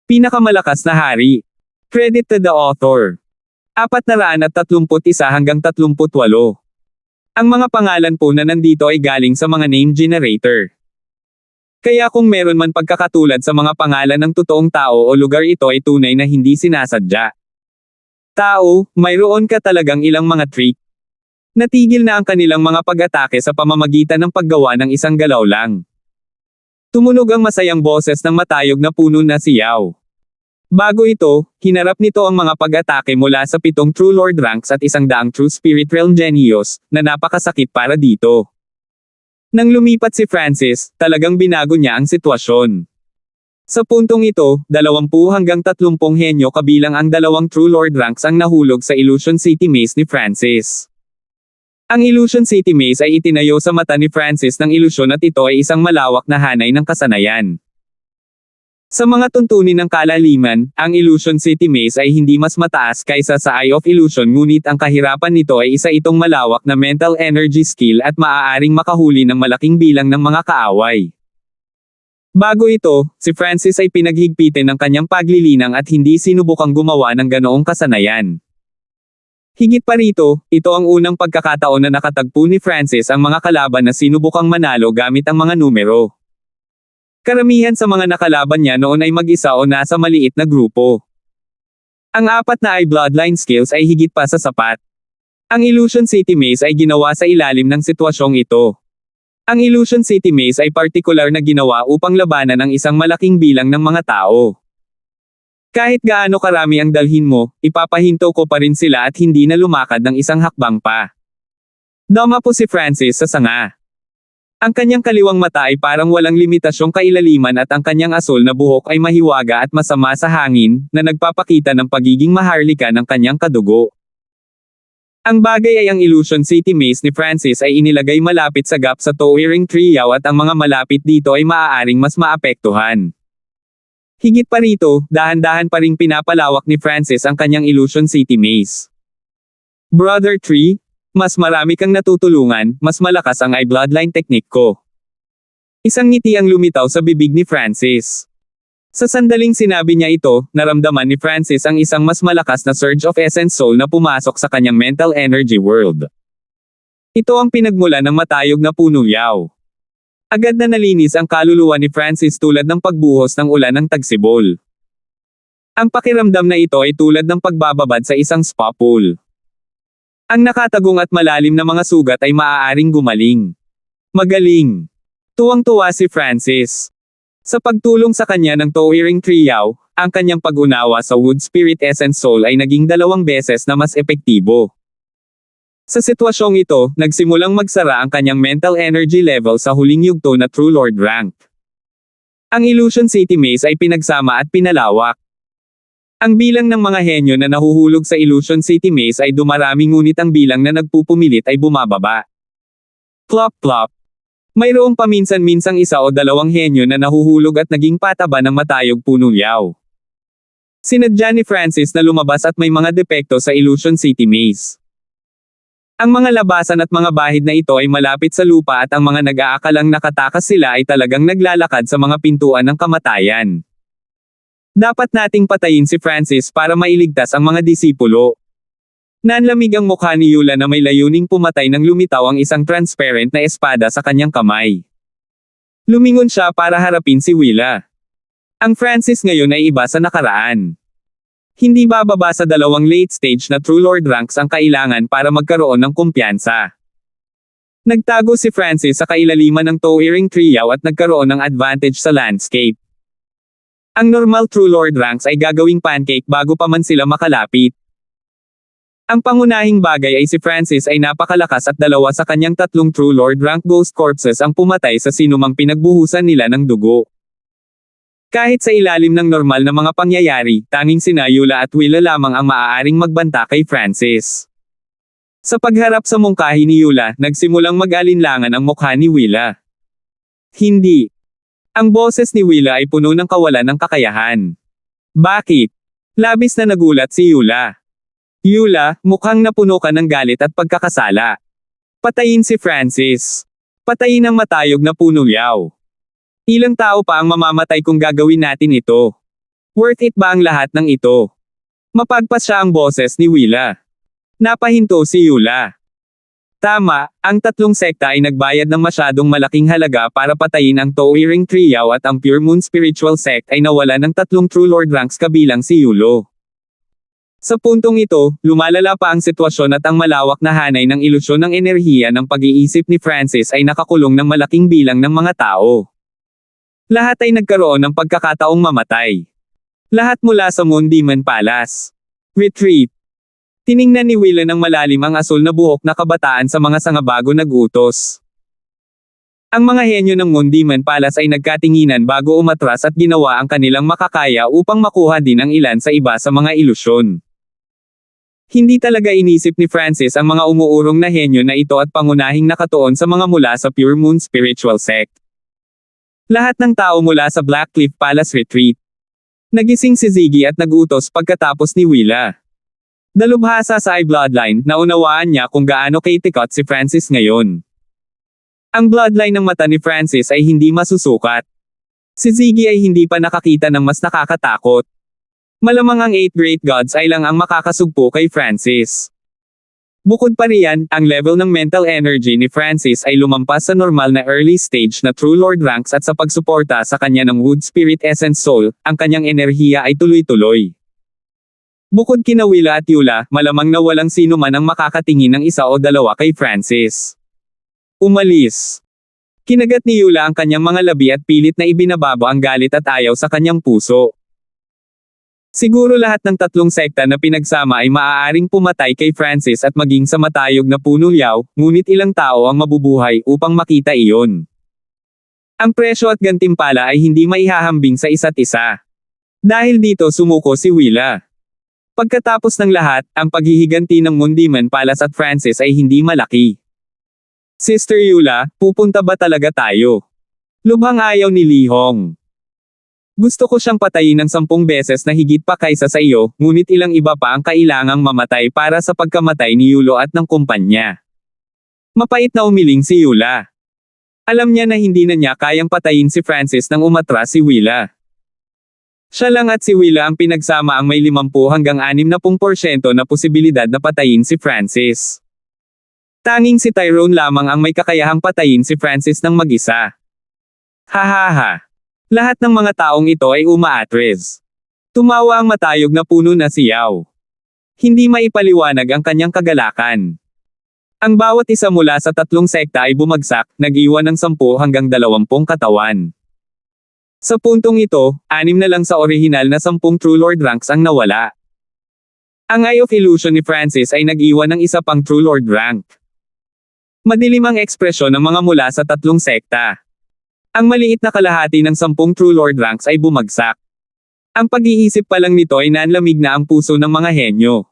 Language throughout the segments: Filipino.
Pinakamalakas na hari. Credit to the author. 431 hanggang 38. Ang mga pangalan po na nandito ay galing sa mga name generator. Kaya kung meron man pagkakatulad sa mga pangalan ng totoong tao o lugar, ito ay tunay na hindi sinasadya. Tao, mayroon ka talagang ilang mga trick. Natigil na ang kanilang mga pag-atake sa pamamagitan ng paggawa ng isang galaw lang. Tumunog ang masayang boses ng matayog na puno na si Yao. Bago ito, hinarap nito ang mga pag-atake mula sa 7 True Lord ranks at 100 True Spirit Realm Genius, na napakasakit para dito. Nang lumipat si Francis, talagang binago niya ang sitwasyon. Sa puntong ito, 20 hanggang 30 henyo kabilang ang 2 True Lord ranks ang nahulog sa Illusion City Maze ni Francis. Ang Illusion City Maze ay itinayo sa mata ni Francis ng ilusyon at ito ay isang malawak na hanay ng kasanayan. Sa mga tuntunin ng kalaliman, ang Illusion City Maze ay hindi mas mataas kaysa sa Eye of Illusion, ngunit ang kahirapan nito ay isa itong malawak na mental energy skill at maaaring makahuli ng malaking bilang ng mga kaaway. Bago ito, si Francis ay pinaghigpitin ng kanyang paglilinang at hindi sinubukang gumawa ng ganoong kasanayan. Higit pa rito, ito ang unang pagkakataon na nakatagpo ni Francis ang mga kalaban na sinubukang manalo gamit ang mga numero. Karamihan sa mga nakalaban niya noon ay mag-isa o nasa maliit na grupo. Ang 4 na eye bloodline skills ay higit pa sa sapat. Ang Illusion City Maze ay ginawa sa ilalim ng sitwasyong ito. Ang Illusion City Maze ay partikular na ginawa upang labanan ang isang malaking bilang ng mga tao. Kahit gaano karami ang dalhin mo, ipapahinto ko pa rin sila at hindi na lumakad ng isang hakbang pa. Dama po si Francis sa sanga. Ang kanyang kaliwang mata ay parang walang limitasyong kailaliman at ang kanyang asul na buhok ay mahiwaga at masama sa hangin, na nagpapakita ng pagiging maharlika ng kanyang kadugo. Ang bagay ay ang Illusion City Maze ni Francis ay inilagay malapit sa gap sa Towering Tree at ang mga malapit dito ay maaaring mas maapektuhan. Higit pa rito, dahan-dahan pa ring pinapalawak ni Francis ang kanyang Illusion City Maze. Brother Tree, mas marami kang natutulungan, mas malakas ang eye bloodline technique ko. Isang ngiti ang lumitaw sa bibig ni Francis. Sa sandaling sinabi niya ito, naramdaman ni Francis ang isang mas malakas na surge of essence soul na pumasok sa kanyang mental energy world. Ito ang pinagmula ng matayog na puno Yao. Agad na nalinis ang kaluluwa ni Francis tulad ng pagbuhos ng ulan ng tagsibol. Ang pakiramdam na ito ay tulad ng pagbababad sa isang spa pool. Ang nakatagong at malalim na mga sugat ay maaaring gumaling. Magaling. Tuwang-tuwa si Francis. Sa pagtulong sa kanya ng Towering Tree, ang kanyang pag-unawa sa Wood Spirit Essence Soul ay naging 2 beses na mas epektibo. Sa sitwasyong ito, nagsimulang magsara ang kanyang mental energy level sa huling yugto na True Lord rank. Ang Illusion City Maze ay pinagsama at pinalawak. Ang bilang ng mga henyo na nahuhulog sa Illusion City Maze ay dumarami, ngunit ang bilang na nagpupumilit ay bumababa. Plop plop. Mayroong paminsan-minsang 1 o 2 henyo na nahuhulog at naging pataba ng matayog puno Yao. Sinadya ni Francis na lumabas at may mga depekto sa Illusion City Maze. Ang mga labasan at mga bahid na ito ay malapit sa lupa at ang mga nag-aakalang nakatakas sila ay talagang naglalakad sa mga pintuan ng kamatayan. Dapat nating patayin si Francis para mailigtas ang mga disipulo. Nanlamig ang mukha ni Yula na may layuning pumatay nang lumitaw ang isang transparent na espada sa kanyang kamay. Lumingon siya para harapin si Willa. Ang Francis ngayon ay iba sa nakaraan. Hindi bababa sa 2 late stage na True Lord ranks ang kailangan para magkaroon ng kumpiyansa. Nagtago si Francis sa kailaliman ng Towering Tree at nagkaroon ng advantage sa landscape. Ang normal True Lord ranks ay gagawing pancake bago pa man sila makalapit. Ang pangunahing bagay ay si Francis ay napakalakas at 2 sa kanyang 3 True Lord rank Ghost Corpses ang pumatay sa sinumang pinagbuhusan nila ng dugo. Kahit sa ilalim ng normal na mga pangyayari, tanging sina Yula at Willa lamang ang maaaring magbanta kay Francis. Sa pagharap sa mungkahi ni Yula, nagsimulang mag-alinlangan ang mukha ni Willa. Hindi. Ang boses ni Willa ay puno ng kawalan ng kakayahan. Bakit? Labis na nagulat si Yula. Yula, mukhang napuno ka ng galit at pagkakasala. Patayin si Francis. Patayin ang matayog na puno Yao. Ilang tao pa ang mamamatay kung gagawin natin ito. Worth it ba ang lahat ng ito? Mapagpas siya ang boses ni Willa. Napahinto si Yula. Tama, ang tatlong sekta ay nagbayad ng masyadong malaking halaga para patayin ang Towering Trio at ang Pure Moon Spiritual Sect ay nawala ng tatlong True Lord ranks kabilang si Yulo. Sa puntong ito, lumalala pa ang sitwasyon at ang malawak na hanay ng ilusyon ng enerhiya ng pag-iisip ni Francis ay nakakulong ng malaking bilang ng mga tao. Lahat ay nagkaroon ng pagkakataong mamatay. Lahat mula sa Moon Demon Palace. Retreat. Tiningnan ni Willa ng malalim ang asul na buhok na kabataan sa mga sangabago nag-utos. Ang mga henyo ng Moon Demon Palace ay nagkatinginan bago umatras at ginawa ang kanilang makakaya upang makuha din ang ilan sa iba sa mga ilusyon. Hindi talaga inisip ni Francis ang mga umuurong na henyo na ito at pangunahing nakatuon sa mga mula sa Pure Moon Spiritual Sect. Lahat ng tao mula sa Blackcliff Palace Retreat. Nagising si Ziggy at nagutos pagkatapos ni Willa. Dalubhasa sa I-bloodline, naunawaan niya kung gaano kaitikot si Francis ngayon. Ang bloodline ng mata ni Francis ay hindi masusukat. Si Ziggy ay hindi pa nakakita ng mas nakakatakot. Malamang ang 8 Great Gods ay lang ang makakasugpo kay Francis. Bukod pa riyan, ang level ng mental energy ni Francis ay lumampas sa normal na early stage na True Lord ranks at sa pagsuporta sa kanya ng Wood Spirit Essence Soul, ang kanyang enerhiya ay tuloy-tuloy. Bukod kina Willa at Yula, malamang na walang sino man ang makakatingin ng isa o dalawa kay Francis. Umalis. Kinagat ni Yula ang kanyang mga labi at pilit na ibinababa ang galit at ayaw sa kanyang puso. Siguro lahat ng tatlong sekta na pinagsama ay maaaring pumatay kay Francis at maging sa matayog na puno yaw, ngunit ilang tao ang mabubuhay upang makita iyon. Ang presyo at gantimpala ay hindi maihahambing sa isa't isa. Dahil dito sumuko si Willa. Pagkatapos ng lahat, ang paghihiganti ng Moon Demon Palace at Francis ay hindi malaki. Sister Yula, pupunta ba talaga tayo? Lubhang ayaw ni Li Hong. Gusto ko siyang patayin ng 10 beses na higit pa kaysa sa iyo, ngunit ilang iba pa ang kailangang mamatay para sa pagkamatay ni Yulo at ng kumpanya. Mapait na umiling si Yula. Alam niya na hindi na niya kayang patayin si Francis nang umatras si Willa. Siya lang at si Willa ang pinagsama ang may 50 hanggang 60% na posibilidad na patayin si Francis. Tanging si Tyrone lamang ang may kakayahang patayin si Francis ng mag-isa. Hahaha. Lahat ng mga taong ito ay umaatres. Tumawa ang matayog na puno na si Yao. Hindi maipaliwanag ang kanyang kagalakan. Ang bawat isa mula sa tatlong sekta ay bumagsak, nag-iwan ng 10 hanggang 20 katawan. Sa puntong ito, 6 na lang sa orihinal na 10 True Lord ranks ang nawala. Ang Eye of Illusion ni Francis ay nag-iwan ng isa pang True Lord rank. Madilim ang ekspresyon ng mga mula sa tatlong sekta. Ang maliit na kalahati ng 10 True Lord ranks ay bumagsak. Ang pag-iisip pa lang nito ay nanlamig na ang puso ng mga henyo.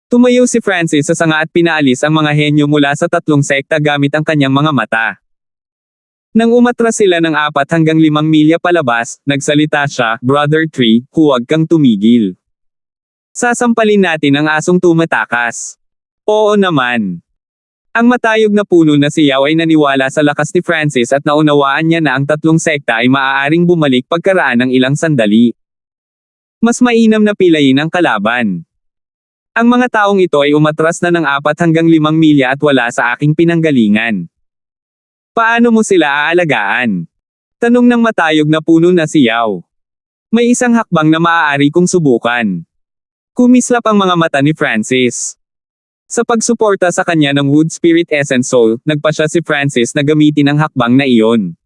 Tumayo si Francis sa sanga at pinaalis ang mga henyo mula sa tatlong sekta gamit ang kanyang mga mata. Nang umatras sila ng 4 hanggang 5 milya palabas, nagsalita siya, Brother Tree, huwag kang tumigil. Sasampalin natin ang asong tumatakas. Oo naman. Ang matayog na puno na si Yao ay naniwala sa lakas ni Francis at naunawaan niya na ang tatlong sekta ay maaaring bumalik pagkaraan ng ilang sandali. Mas mainam na pilayin ang kalaban. Ang mga taong ito ay umatras na ng 4 hanggang 5 milya at wala sa aking pinanggalingan. Paano mo sila aalagaan? Tanong ng matayog na puno na si Yao. May isang hakbang na maaari kong subukan. Kumislap ang mga mata ni Francis. Sa pagsuporta sa kanya ng Wood Spirit Essence Soul, nagpasya si Francis na gamitin ang hakbang na iyon.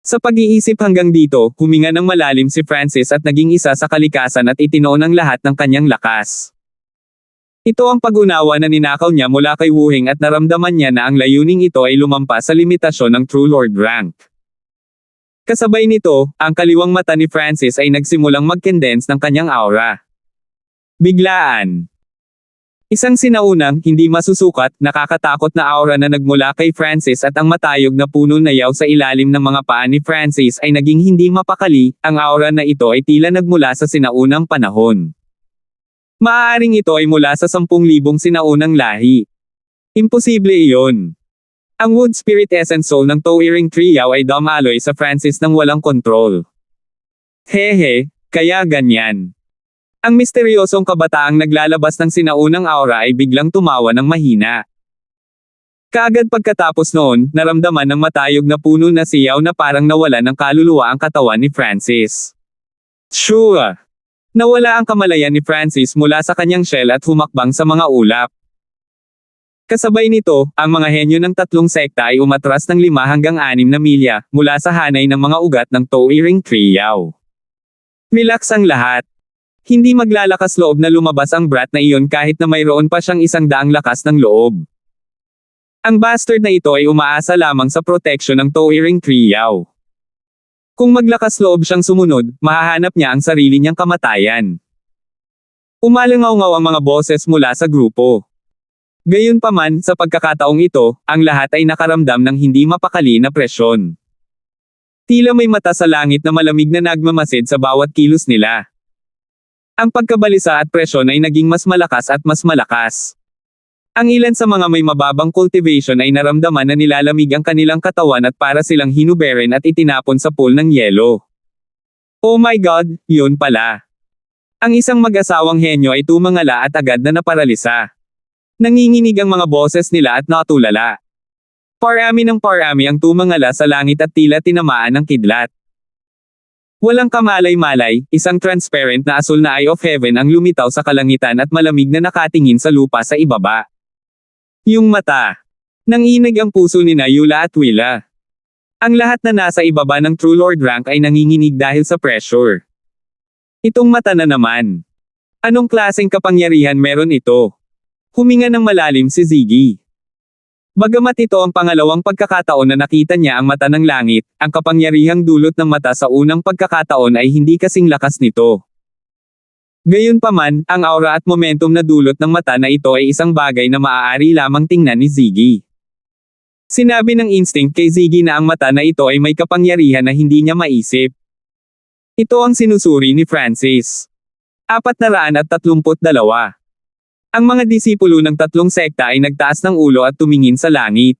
Sa pag-iisip hanggang dito, huminga ng malalim si Francis at naging isa sa kalikasan at itinoon ang lahat ng kanyang lakas. Ito ang pag-unawa na ninakaw niya mula kay Wu Hing at naramdaman niya na ang layuning ito ay lumampas sa limitasyon ng True Lord rank. Kasabay nito, ang kaliwang mata ni Francis ay nagsimulang mag-condense ng kanyang aura. Biglaan. Isang sinaunang, hindi masusukat, nakakatakot na aura na nagmula kay Francis at ang matayog na puno na yaw sa ilalim ng mga paa ni Francis ay naging hindi mapakali, ang aura na ito ay tila nagmula sa sinaunang panahon. Maaaring ito ay mula sa 10,000 sinaunang lahi. Imposible iyon. Ang Wood Spirit Essence Soul ng Towering Trio ay dumaloy sa Francis nang walang kontrol. Hehe, Kaya ganyan. Ang misteryosong kabataang naglalabas ng sinaunang aura ay biglang tumawa ng mahina. Kaagad pagkatapos noon, naramdaman ng matayog na puno na siyaw na parang nawala ng kaluluwa ang katawan ni Francis. Sure! Nawala ang kamalayan ni Francis mula sa kanyang shell at humakbang sa mga ulap. Kasabay nito, ang mga henyo ng tatlong sekta ay umatras ng 5 hanggang 6 na milya, mula sa hanay ng mga ugat ng Towering Triaw. Relax ang lahat. Hindi maglalakas loob na lumabas ang brat na iyon kahit na mayroon pa siyang 100 lakas ng loob. Ang bastard na ito ay umaasa lamang sa proteksyon ng Towering Triaw. Kung maglakas loob siyang sumunod, mahahanap niya ang sarili niyang kamatayan. Umalangaw-ngaw ang mga boses mula sa grupo. Gayunpaman, sa pagkakataong ito, ang lahat ay nakaramdam ng hindi mapakali na presyon. Tila may mata sa langit na malamig na nagmamasid sa bawat kilos nila. Ang pagkabalisa at presyon ay naging mas malakas at mas malakas. Ang ilan sa mga may mababang cultivation ay naramdaman na nilalamig ang kanilang katawan at para silang hinuberen at itinapon sa pool ng yelo. Oh my God, yun pala. Ang isang mag-asawang henyo ay tumangala at agad na naparalisa. Nanginginig ang mga boses nila at natulala. Parami ng parami ang tumangala sa langit at tila tinamaan ng kidlat. Walang kamalay-malay, isang transparent na asul na eye of heaven ang lumitaw sa kalangitan at malamig na nakatingin sa lupa sa ibaba. Yung mata. Nanginig ang puso ni Yula at Willa. Ang lahat na nasa ibaba ng True Lord rank ay nanginginig dahil sa pressure. Itong mata na naman. Anong klaseng kapangyarihan meron ito? Huminga ng malalim si Ziggy. Bagamat ito ang pangalawang pagkakataon na nakita niya ang mata ng langit, ang kapangyarihang dulot ng mata sa unang pagkakataon ay hindi kasing lakas nito. Gayunpaman, ang aura at momentum na dulot ng mata na ito ay isang bagay na maaari lamang tingnan ni Ziggy. Sinabi ng instinct kay Ziggy na ang mata na ito ay may kapangyarihan na hindi niya maisip. Ito ang sinusuri ni Francis. 432. Ang mga disipulo ng tatlong sekta ay nagtaas ng ulo at tumingin sa langit.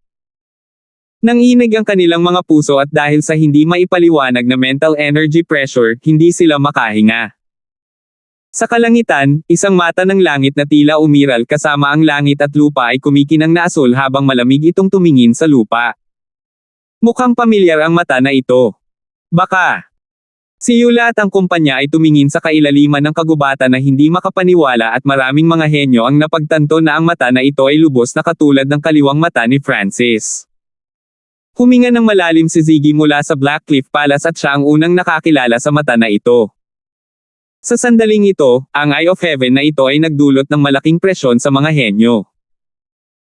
Nanginig ang kanilang mga puso at dahil sa hindi maipaliwanag na mental energy pressure, hindi sila makahinga. Sa kalangitan, isang mata ng langit na tila umiral kasama ang langit at lupa ay kumikinang na asul habang malamig itong tumingin sa lupa. Mukhang pamilyar ang mata na ito. Baka. Si Yula at ang kumpanya ay tumingin sa kailaliman ng kagubatan na hindi makapaniwala at maraming mga henyo ang napagtanto na ang mata na ito ay lubos na katulad ng kaliwang mata ni Francis. Huminga ng malalim si Ziggy mula sa Blackcliff Palace at siya ang unang nakakilala sa mata na ito. Sa sandaling ito, ang Eye of Heaven na ito ay nagdulot ng malaking presyon sa mga henyo.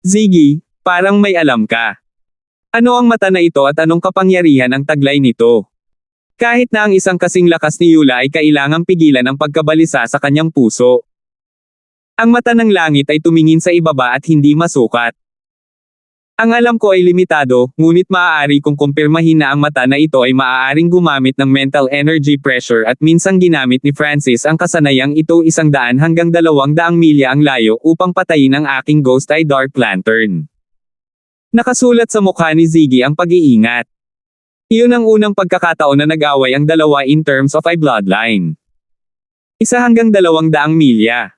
Ziggy, parang may alam ka. Ano ang mata na ito at anong kapangyarihan ang taglay nito? Kahit na ang isang kasing lakas ni Yula ay kailangang pigilan ang pagkabalisa sa kanyang puso. Ang mata ng langit ay tumingin sa ibaba at hindi masukat. Ang alam ko ay limitado, ngunit maaari kong kumpirmahin na ang mata na ito ay maaaring gumamit ng mental energy pressure at minsang ginamit ni Francis ang kasanayang ito 100 hanggang 200 milya ang layo upang patayin ang aking Ghost Eye Dark Lantern. Nakasulat sa mukha ni Ziggy ang pag-iingat. Iyon ang unang pagkakataon na nag-away ang dalawa in terms of eye bloodline. 1 hanggang 200 milya.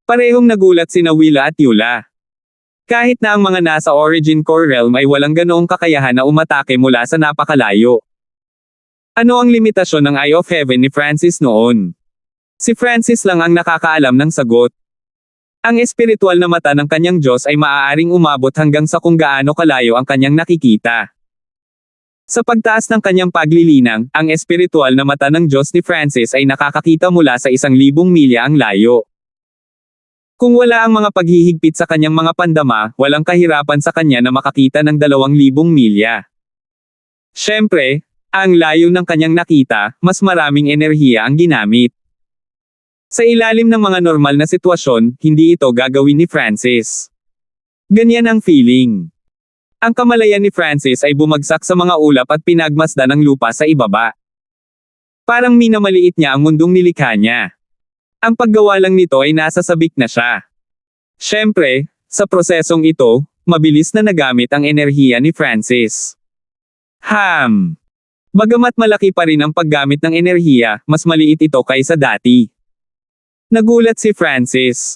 Parehong nagulat sina Willa at Yula. Kahit na ang mga nasa Origin Core Realm ay walang ganoong kakayahan na umatake mula sa napakalayo. Ano ang limitasyon ng Eye of Heaven ni Francis noon? Si Francis lang ang nakakaalam ng sagot. Ang espiritual na mata ng kanyang Diyos ay maaaring umabot hanggang sa kung gaano kalayo ang kanyang nakikita. Sa pagtaas ng kanyang paglilinang, ang espiritual na mata ng Diyos ni Francis ay nakakakita mula sa 1,000 milya ang layo. Kung wala ang mga paghihigpit sa kanyang mga pandama, walang kahirapan sa kanya na makakita ng 2,000 milya. Siyempre, ang layo ng kanyang nakita, mas maraming enerhiya ang ginamit. Sa ilalim ng mga normal na sitwasyon, hindi ito gagawin ni Francis. Ganyan ang feeling. Ang kamalayan ni Francis ay bumagsak sa mga ulap at pinagmasdan ng lupa sa ibaba. Parang minamaliit niya ang mundong nilikha niya. Ang paggawa lang nito ay nasa sabik na siya. Siyempre, sa prosesong ito, mabilis na nagamit ang enerhiya ni Francis. Bagamat malaki pa rin ang paggamit ng enerhiya, mas maliit ito kaysa dati. Nagulat si Francis.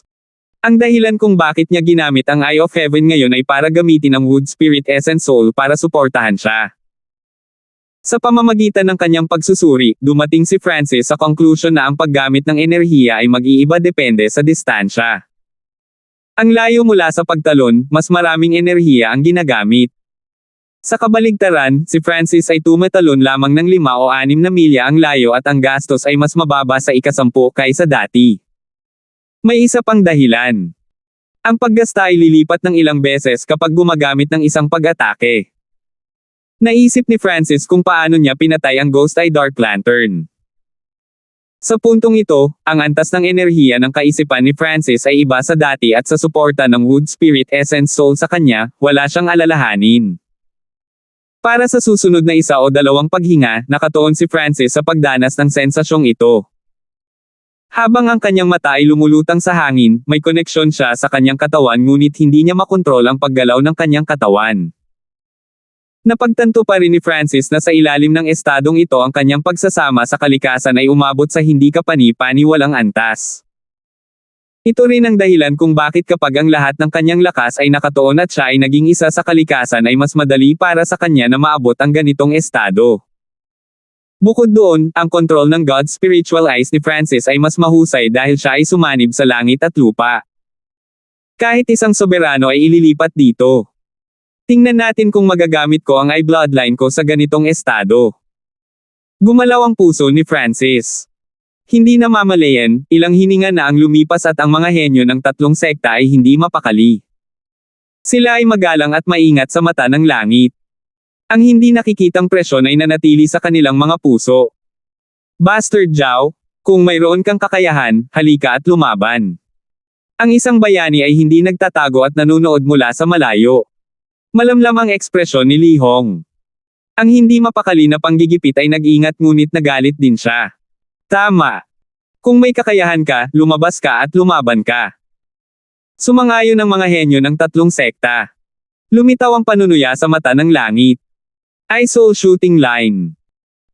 Ang dahilan kung bakit niya ginamit ang Eye of Heaven ngayon ay para gamitin ang Wood Spirit Essence Soul para suportahan siya. Sa pamamagitan ng kanyang pagsusuri, dumating si Francis sa conclusion na ang paggamit ng enerhiya ay mag-iiba depende sa distansya. Ang layo mula sa pagtalon, mas maraming enerhiya ang ginagamit. Sa kabaligtaran, si Francis ay tumatalon lamang ng 5 o 6 na milya ang layo at ang gastos ay mas mababa sa ika-10 kaysa dati. May isa pang dahilan. Ang paggasta ay lilipat ng ilang beses kapag gumagamit ng isang pag-atake. Naisip ni Francis kung paano niya pinatay ang Ghost Eye Dark Lantern. Sa puntong ito, ang antas ng enerhiya ng kaisipan ni Francis ay iba sa dati at sa suporta ng Wood Spirit Essence Soul sa kanya, wala siyang alalahanin. Para sa susunod na 1 o 2 paghinga, nakatuon si Francis sa pagdanas ng sensasyong ito. Habang ang kanyang mata ay lumulutang sa hangin, may koneksyon siya sa kanyang katawan ngunit hindi niya makontrol ang paggalaw ng kanyang katawan. Napagtanto pa rin ni Francis na sa ilalim ng estadong ito ang kanyang pagsasama sa kalikasan ay umabot sa hindi kapani-paniwalang antas. Ito rin ang dahilan kung bakit kapag ang lahat ng kanyang lakas ay nakatuon at siya ay naging isa sa kalikasan ay mas madali para sa kanya na maabot ang ganitong estado. Bukod doon, ang kontrol ng God's spiritual eyes ni Francis ay mas mahusay dahil siya ay sumanib sa langit at lupa. Kahit isang soberano ay ililipat dito. Tingnan natin kung magagamit ko ang eye bloodline ko sa ganitong estado. Gumalaw ang puso ni Francis. Hindi na mamalayan, ilang hininga na ang lumipas at ang mga henyo ng 3 sekta ay hindi mapakali. Sila ay magalang at maingat sa mata ng langit. Ang hindi nakikitang presyon ay nanatili sa kanilang mga puso. Bastard Zhao, kung mayroon kang kakayahan, halika at lumaban. Ang isang bayani ay hindi nagtatago at nanunood mula sa malayo. Malamlam ang ekspresyon ni Li Hong. Ang hindi mapakali na panggigipit ay nag-ingat ngunit nagalit din siya. Tama. Kung may kakayahan ka, lumabas ka at lumaban ka. Sumangayon ang mga henyo ng 3 sekta. Lumitaw ang panunuya sa mata ng langit. Eye Soul Shooting Line.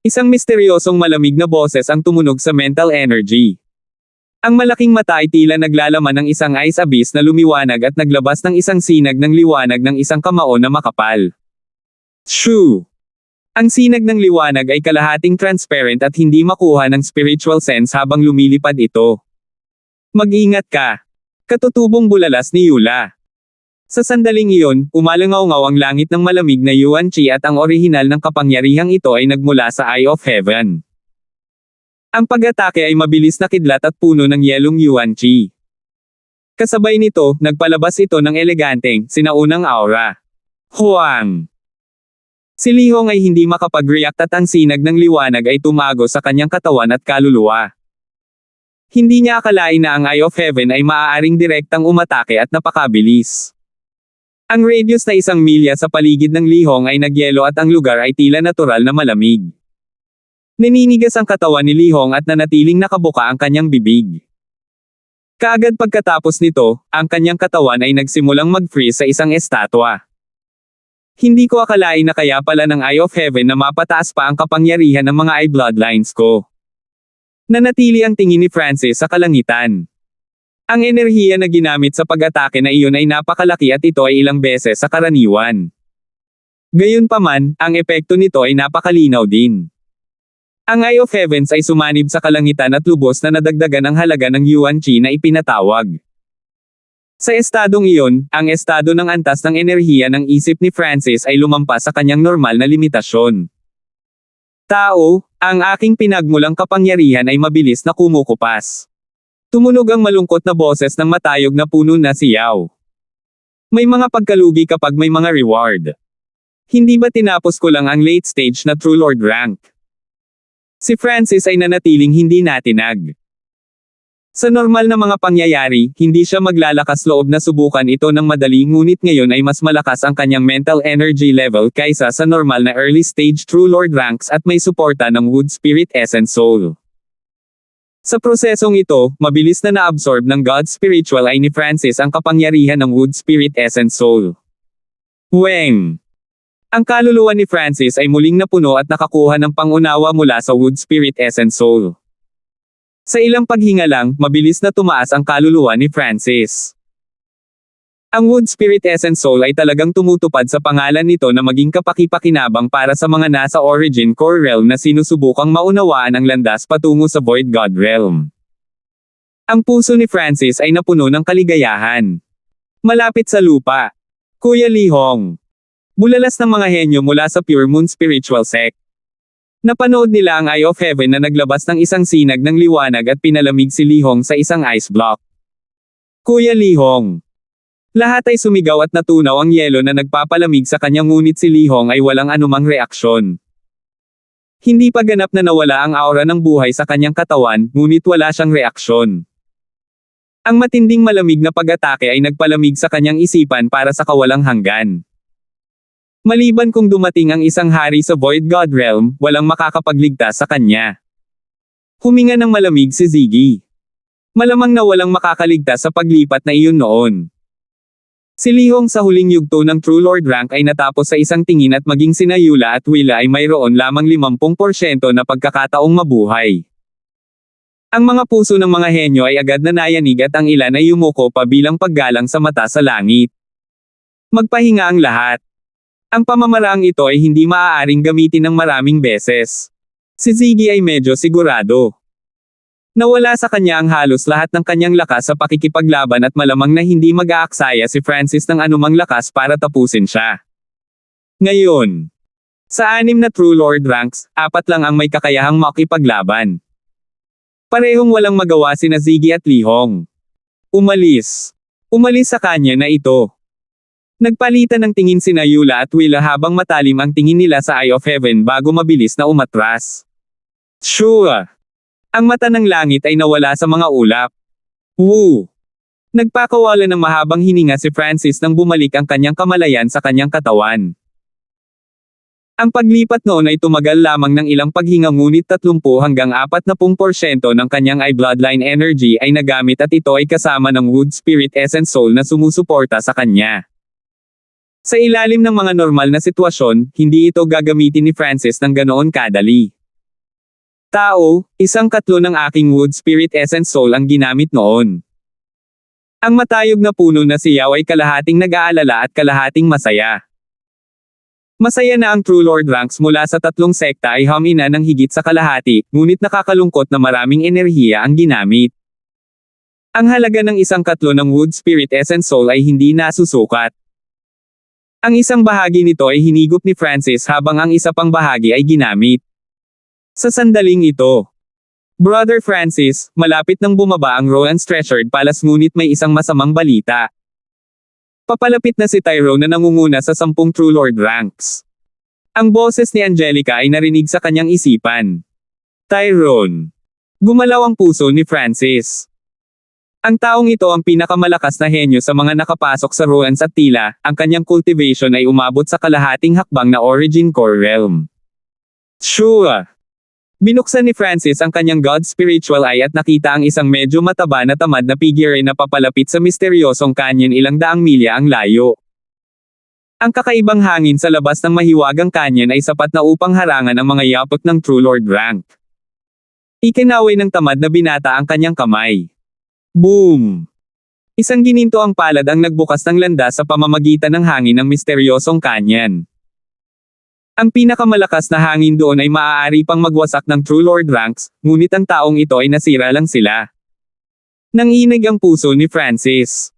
Isang misteryosong malamig na boses ang tumunog sa mental energy. Ang malaking mata ay tila naglalaman ng isang ice abyss na lumiwanag at naglabas ng isang sinag ng liwanag ng isang kamao na makapal. Shoo! Ang sinag ng liwanag ay kalahating transparent at hindi makuha ng spiritual sense habang lumilipad ito. Mag-ingat ka! Katutubong bulalas ni Yula. Sa sandaling iyon, umalangaw-ngaw ang langit ng malamig na Yuan Chi at ang orihinal ng kapangyarihang ito ay nagmula sa Eye of Heaven. Ang pag-atake ay mabilis na kidlat at puno ng yelong Yuan Chi. Kasabay nito, nagpalabas ito ng eleganteng, sinaunang aura. Huang! Si Li Hong ay hindi makapag-react at ang sinag ng liwanag ay tumago sa kanyang katawan at kaluluwa. Hindi niya akalain na ang Eye of Heaven ay maaaring direktang umatake at napakabilis. Ang radius na 1 milya sa paligid ng Li Hong ay nagyelo at ang lugar ay tila natural na malamig. Naninigas ang katawan ni Li Hong at nanatiling nakabuka ang kanyang bibig. Kaagad pagkatapos nito, ang kanyang katawan ay nagsimulang mag-freeze sa isang estatwa. Hindi ko akalain na kaya pala ng Eye of Heaven na mapataas pa ang kapangyarihan ng mga eye bloodlines ko. Nanatili ang tingin ni Francis sa kalangitan. Ang enerhiya na ginamit sa pag-atake na iyon ay napakalaki at ito ay ilang beses sa karaniwan. Gayunpaman, ang epekto nito ay napakalinaw din. Ang Eye of Heavens ay sumanib sa kalangitan at lubos na nadagdagan ang halaga ng Yuan Chi na ipinatawag. Sa estadong iyon, ang estado ng antas ng enerhiya ng isip ni Francis ay lumampas sa kanyang normal na limitasyon. Tao, ang aking pinagmulang kapangyarihan ay mabilis na kumukupas. Tumunog ang malungkot na boses ng matayog na puno na si Yao. May mga pagkalugi kapag may mga reward. Hindi ba tinapos ko lang ang late stage na True Lord rank? Si Francis ay nanatiling hindi natinag. Sa normal na mga pangyayari, hindi siya maglalakas loob na subukan ito ng madali ngunit ngayon ay mas malakas ang kanyang mental energy level kaysa sa normal na early stage True Lord ranks at may suporta ng Wood Spirit Essence Soul. Sa prosesong ito, mabilis na na-absorb ng God's spiritual eye ni Francis ang kapangyarihan ng Wood Spirit Essence Soul. Weng! Ang kaluluwa ni Francis ay muling napuno at nakakuha ng pangunawa mula sa Wood Spirit Essence Soul. Sa ilang paghinga lang, mabilis na tumaas ang kaluluwa ni Francis. Ang Wood Spirit Essence Soul ay talagang tumutupad sa pangalan nito na maging kapaki-pakinabang para sa mga nasa Origin Core Realm na sinusubukang maunawaan ang landas patungo sa Void God Realm. Ang puso ni Francis ay napuno ng kaligayahan. Malapit sa lupa. Kuya Lihong. Bulalas ng mga henyo mula sa Pure Moon Spiritual Sect. Napanood nila ang Eye of Heaven na naglabas ng isang sinag ng liwanag at pinalamig si Lihong sa isang ice block. Kuya Lihong. Lahat ay sumigaw at natunaw ang yelo na nagpapalamig sa kanya, ngunit si Lihong ay walang anumang reaksyon. Hindi pa ganap na nawala ang aura ng buhay sa kanyang katawan, ngunit wala siyang reaksyon. Ang matinding malamig na pag-atake ay nagpalamig sa kanyang isipan para sa kawalang hanggan. Maliban kung dumating ang isang hari sa Void God Realm, walang makakapagligtas sa kanya. Huminga ng malamig si Ziggy. Malamang na walang makakaligtas sa paglipat na iyon noon. Si Lihong sa huling yugto ng True Lord rank ay natapos sa isang tingin at maging sina Eula at Willa ay mayroon lamang 50% na pagkakataong mabuhay. Ang mga puso ng mga henyo ay agad na nayanig at ang ilan ay yumuko pa bilang paggalang sa mata sa langit. Magpahinga ang lahat. Ang pamamaraang ito ay hindi maaaring gamitin ng maraming beses. Si Ziggy ay medyo sigurado. Nawala sa kanya ang halos lahat ng kanyang lakas sa pakikipaglaban at malamang na hindi mag-aaksaya si Francis ng anumang lakas para tapusin siya. Ngayon, sa 6 na True Lord ranks, 4 lang ang may kakayahang makipaglaban. Parehong walang magawa sina Ziggy at Lihong. Umalis. Umalis sa kanya na ito. Nagpalitan ng tingin sina Eula at Willa habang matalim ang tingin nila sa Eye of Heaven bago mabilis na umatras. Sure. Ang mata ng langit ay nawala sa mga ulap. Woo! Nagpakawala ng mahabang hininga si Francis nang bumalik ang kanyang kamalayan sa kanyang katawan. Ang paglipat noon ay tumagal lamang ng ilang paghinga, ngunit 30 hanggang 40% ng kanyang eye bloodline energy ay nagamit at ito ay kasama ng Wood Spirit Essence Soul na sumusuporta sa kanya. Sa ilalim ng mga normal na sitwasyon, hindi ito gagamitin ni Francis ng ganoon kadali. Tao, 1/4 ng aking Wood Spirit Essence Soul ang ginamit noon. Ang matayog na puno na si Yao ay kalahating nag-aalala at kalahating masaya. Masaya na ang True Lord ranks mula sa 3 sekta ay humina ng higit sa kalahati, ngunit nakakalungkot na maraming enerhiya ang ginamit. Ang halaga ng 1/4 ng Wood Spirit Essence Soul ay hindi nasusukat. Ang isang bahagi nito ay hinigop ni Francis habang ang isa pang bahagi ay ginamit. Sa sandaling ito, Brother Francis, malapit nang bumaba ang Rowan's Treasured Palace, ngunit may isang masamang balita. Papalapit na si Tyrone na nangunguna sa 10 True Lord ranks. Ang boses ni Angelica ay narinig sa kanyang isipan. Tyrone. Gumalaw ang puso ni Francis. Ang taong ito ang pinakamalakas na henyo sa mga nakapasok sa Rowan's at tila, ang kanyang cultivation ay umabot sa kalahating hakbang na Origin Core Realm. Sure. Binuksan ni Francis ang kanyang God Spiritual Eye at nakita ang isang medyo mataba na tamad na figure na papalapit sa misteryosong canyon ilang daang milya ang layo. Ang kakaibang hangin sa labas ng mahiwagang canyon ay sapat na upang harangan ang mga yapot ng True Lord rank. Ikinaway ng tamad na binata ang kanyang kamay. Boom! Isang gininto ang palad ang nagbukas ng landas sa pamamagitan ng hangin ng misteryosong canyon. Ang pinakamalakas na hangin doon ay maaari pang magwasak ng True Lord ranks, ngunit ang taong ito ay nasira lang sila. Nanginig ang puso ni Francis.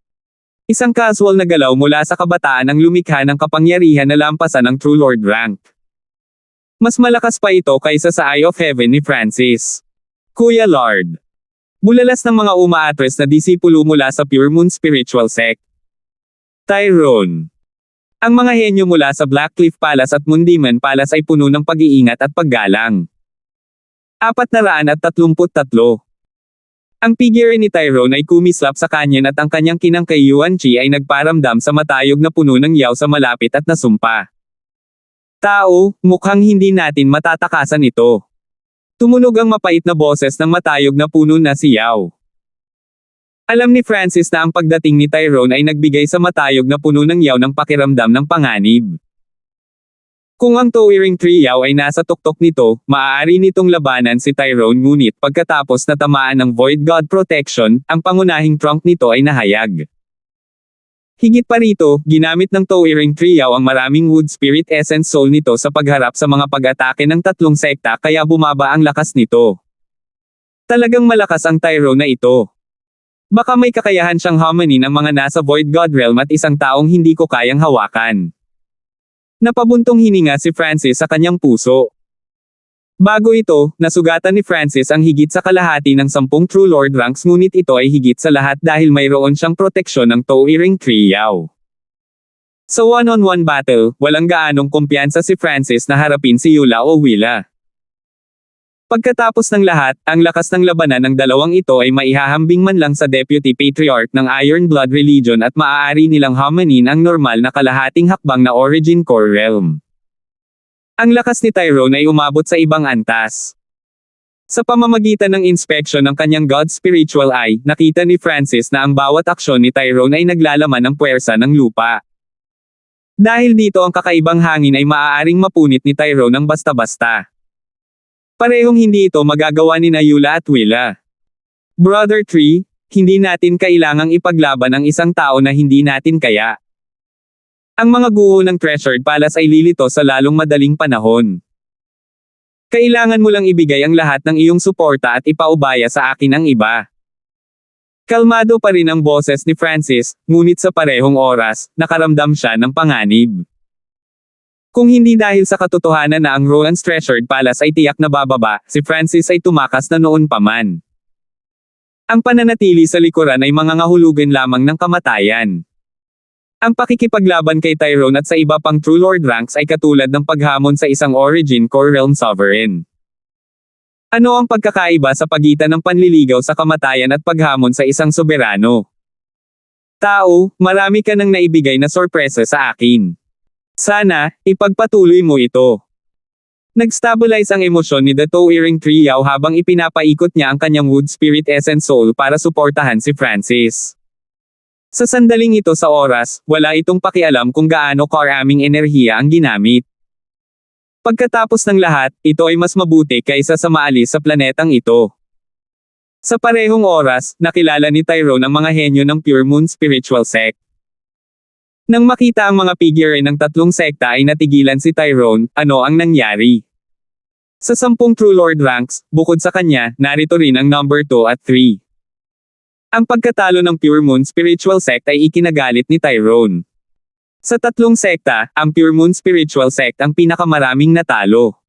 Isang casual na galaw mula sa kabataan ang lumikha ng kapangyarihan na lampasan ng True Lord rank. Mas malakas pa ito kaysa sa Eye of Heaven ni Francis. Kuya Lord. Bulalas ng mga umaatres na disipulo mula sa Pure Moon Spiritual Sect. Tyrone. Ang mga henyo mula sa Blackcliff Palace at Moondemon Palace ay puno ng pag-iingat at paggalang. 433. Ang figure ni Tyrone ay kumislap sa canyon at ang kanyang kinang kay Yuan Chi ay nagparamdam sa matayog na puno ng yaw sa malapit at nasumpa. Tao, mukhang hindi natin matatakasan ito. Tumunog ang mapait na boses ng matayog na puno na si Yao. Alam ni Francis na ang pagdating ni Tyrone ay nagbigay sa matayog na puno ng yaw ng pakiramdam ng panganib. Kung ang Towering Trio ay nasa tuktok nito, maaari nitong labanan si Tyrone ngunit pagkatapos na tamaan ng Void God Protection, ang pangunahing trunk nito ay nahayag. Higit pa rito, ginamit ng Towering Trio ang maraming Wood Spirit Essence Soul nito sa pagharap sa mga pag-atake ng tatlong sekta kaya bumaba ang lakas nito. Talagang malakas ang Tyrone na ito. Baka may kakayahan siyang homanin ang mga nasa Void God Realm at isang taong hindi ko kayang hawakan. Napabuntong hininga si Francis sa kanyang puso. Bago ito, nasugatan ni Francis ang higit sa kalahati ng 10 True Lord ranks ngunit ito ay higit sa lahat dahil mayroon siyang proteksyon ng Towering Trio. Sa one-on-one battle, walang gaanong kumpiyansa si Francis na harapin si Eula o Willa. Pagkatapos ng lahat, ang lakas ng labanan ng dalawang ito ay maihahambing man lang sa Deputy Patriarch ng Iron Blood Religion at maaari nilang homanin ang normal na kalahating hakbang na Origin Core Realm. Ang lakas ni Tyrone ay umabot sa ibang antas. Sa pamamagitan ng inspeksyon ng kanyang God Spiritual Eye, nakita ni Francis na ang bawat aksyon ni Tyrone ay naglalaman ng puwersa ng lupa. Dahil dito ang kakaibang hangin ay maaaring mapunit ni Tyrone ng basta-basta. Parehong hindi ito magagawa ni Eula at Willa. Brother Tree, hindi natin kailangang ipaglaban ang isang tao na hindi natin kaya. Ang mga guho ng Treasured Palace ay lilito sa lalong madaling panahon. Kailangan mo lang ibigay ang lahat ng iyong suporta at ipaubaya sa akin ang iba. Kalmado pa rin ang boses ni Francis, ngunit sa parehong oras, nakaramdam siya ng panganib. Kung hindi dahil sa katotohanan na ang Roland's Treasured Palace ay tiyak na bababa, si Francis ay tumakas na noon pa man. Ang pananatili sa likuran ay mangangahulugan lamang ng kamatayan. Ang pakikipaglaban kay Tyrone at sa iba pang True Lord ranks ay katulad ng paghamon sa isang Origin Core Realm Sovereign. Ano ang pagkakaiba sa pagitan ng panliligaw sa kamatayan at paghamon sa isang soberano? Tao, marami ka nang naibigay na sorpresa sa akin. Sana, ipagpatuloy mo ito. Nag-stabilize ang emosyon ni The Towering Trio habang ipinapaikot niya ang kanyang Wood Spirit Essence Soul para suportahan si Francis. Sa sandaling ito sa oras, wala itong pakialam kung gaano karaming enerhiya ang ginamit. Pagkatapos ng lahat, ito ay mas mabuti kaysa sa maalis sa planetang ito. Sa parehong oras, nakilala ni Tyrone ang mga henyo ng Pure Moon Spiritual Sect. Nang makita ang mga figure ng tatlong sekta ay natigilan si Tyrone, ano ang nangyari? Sa 10 True Lord ranks, bukod sa kanya, narito rin ang number 2 at 3. Ang pagkatalo ng Pure Moon Spiritual Sect ay ikinagalit ni Tyrone. Sa tatlong sekta, ang Pure Moon Spiritual Sect ang pinakamaraming natalo.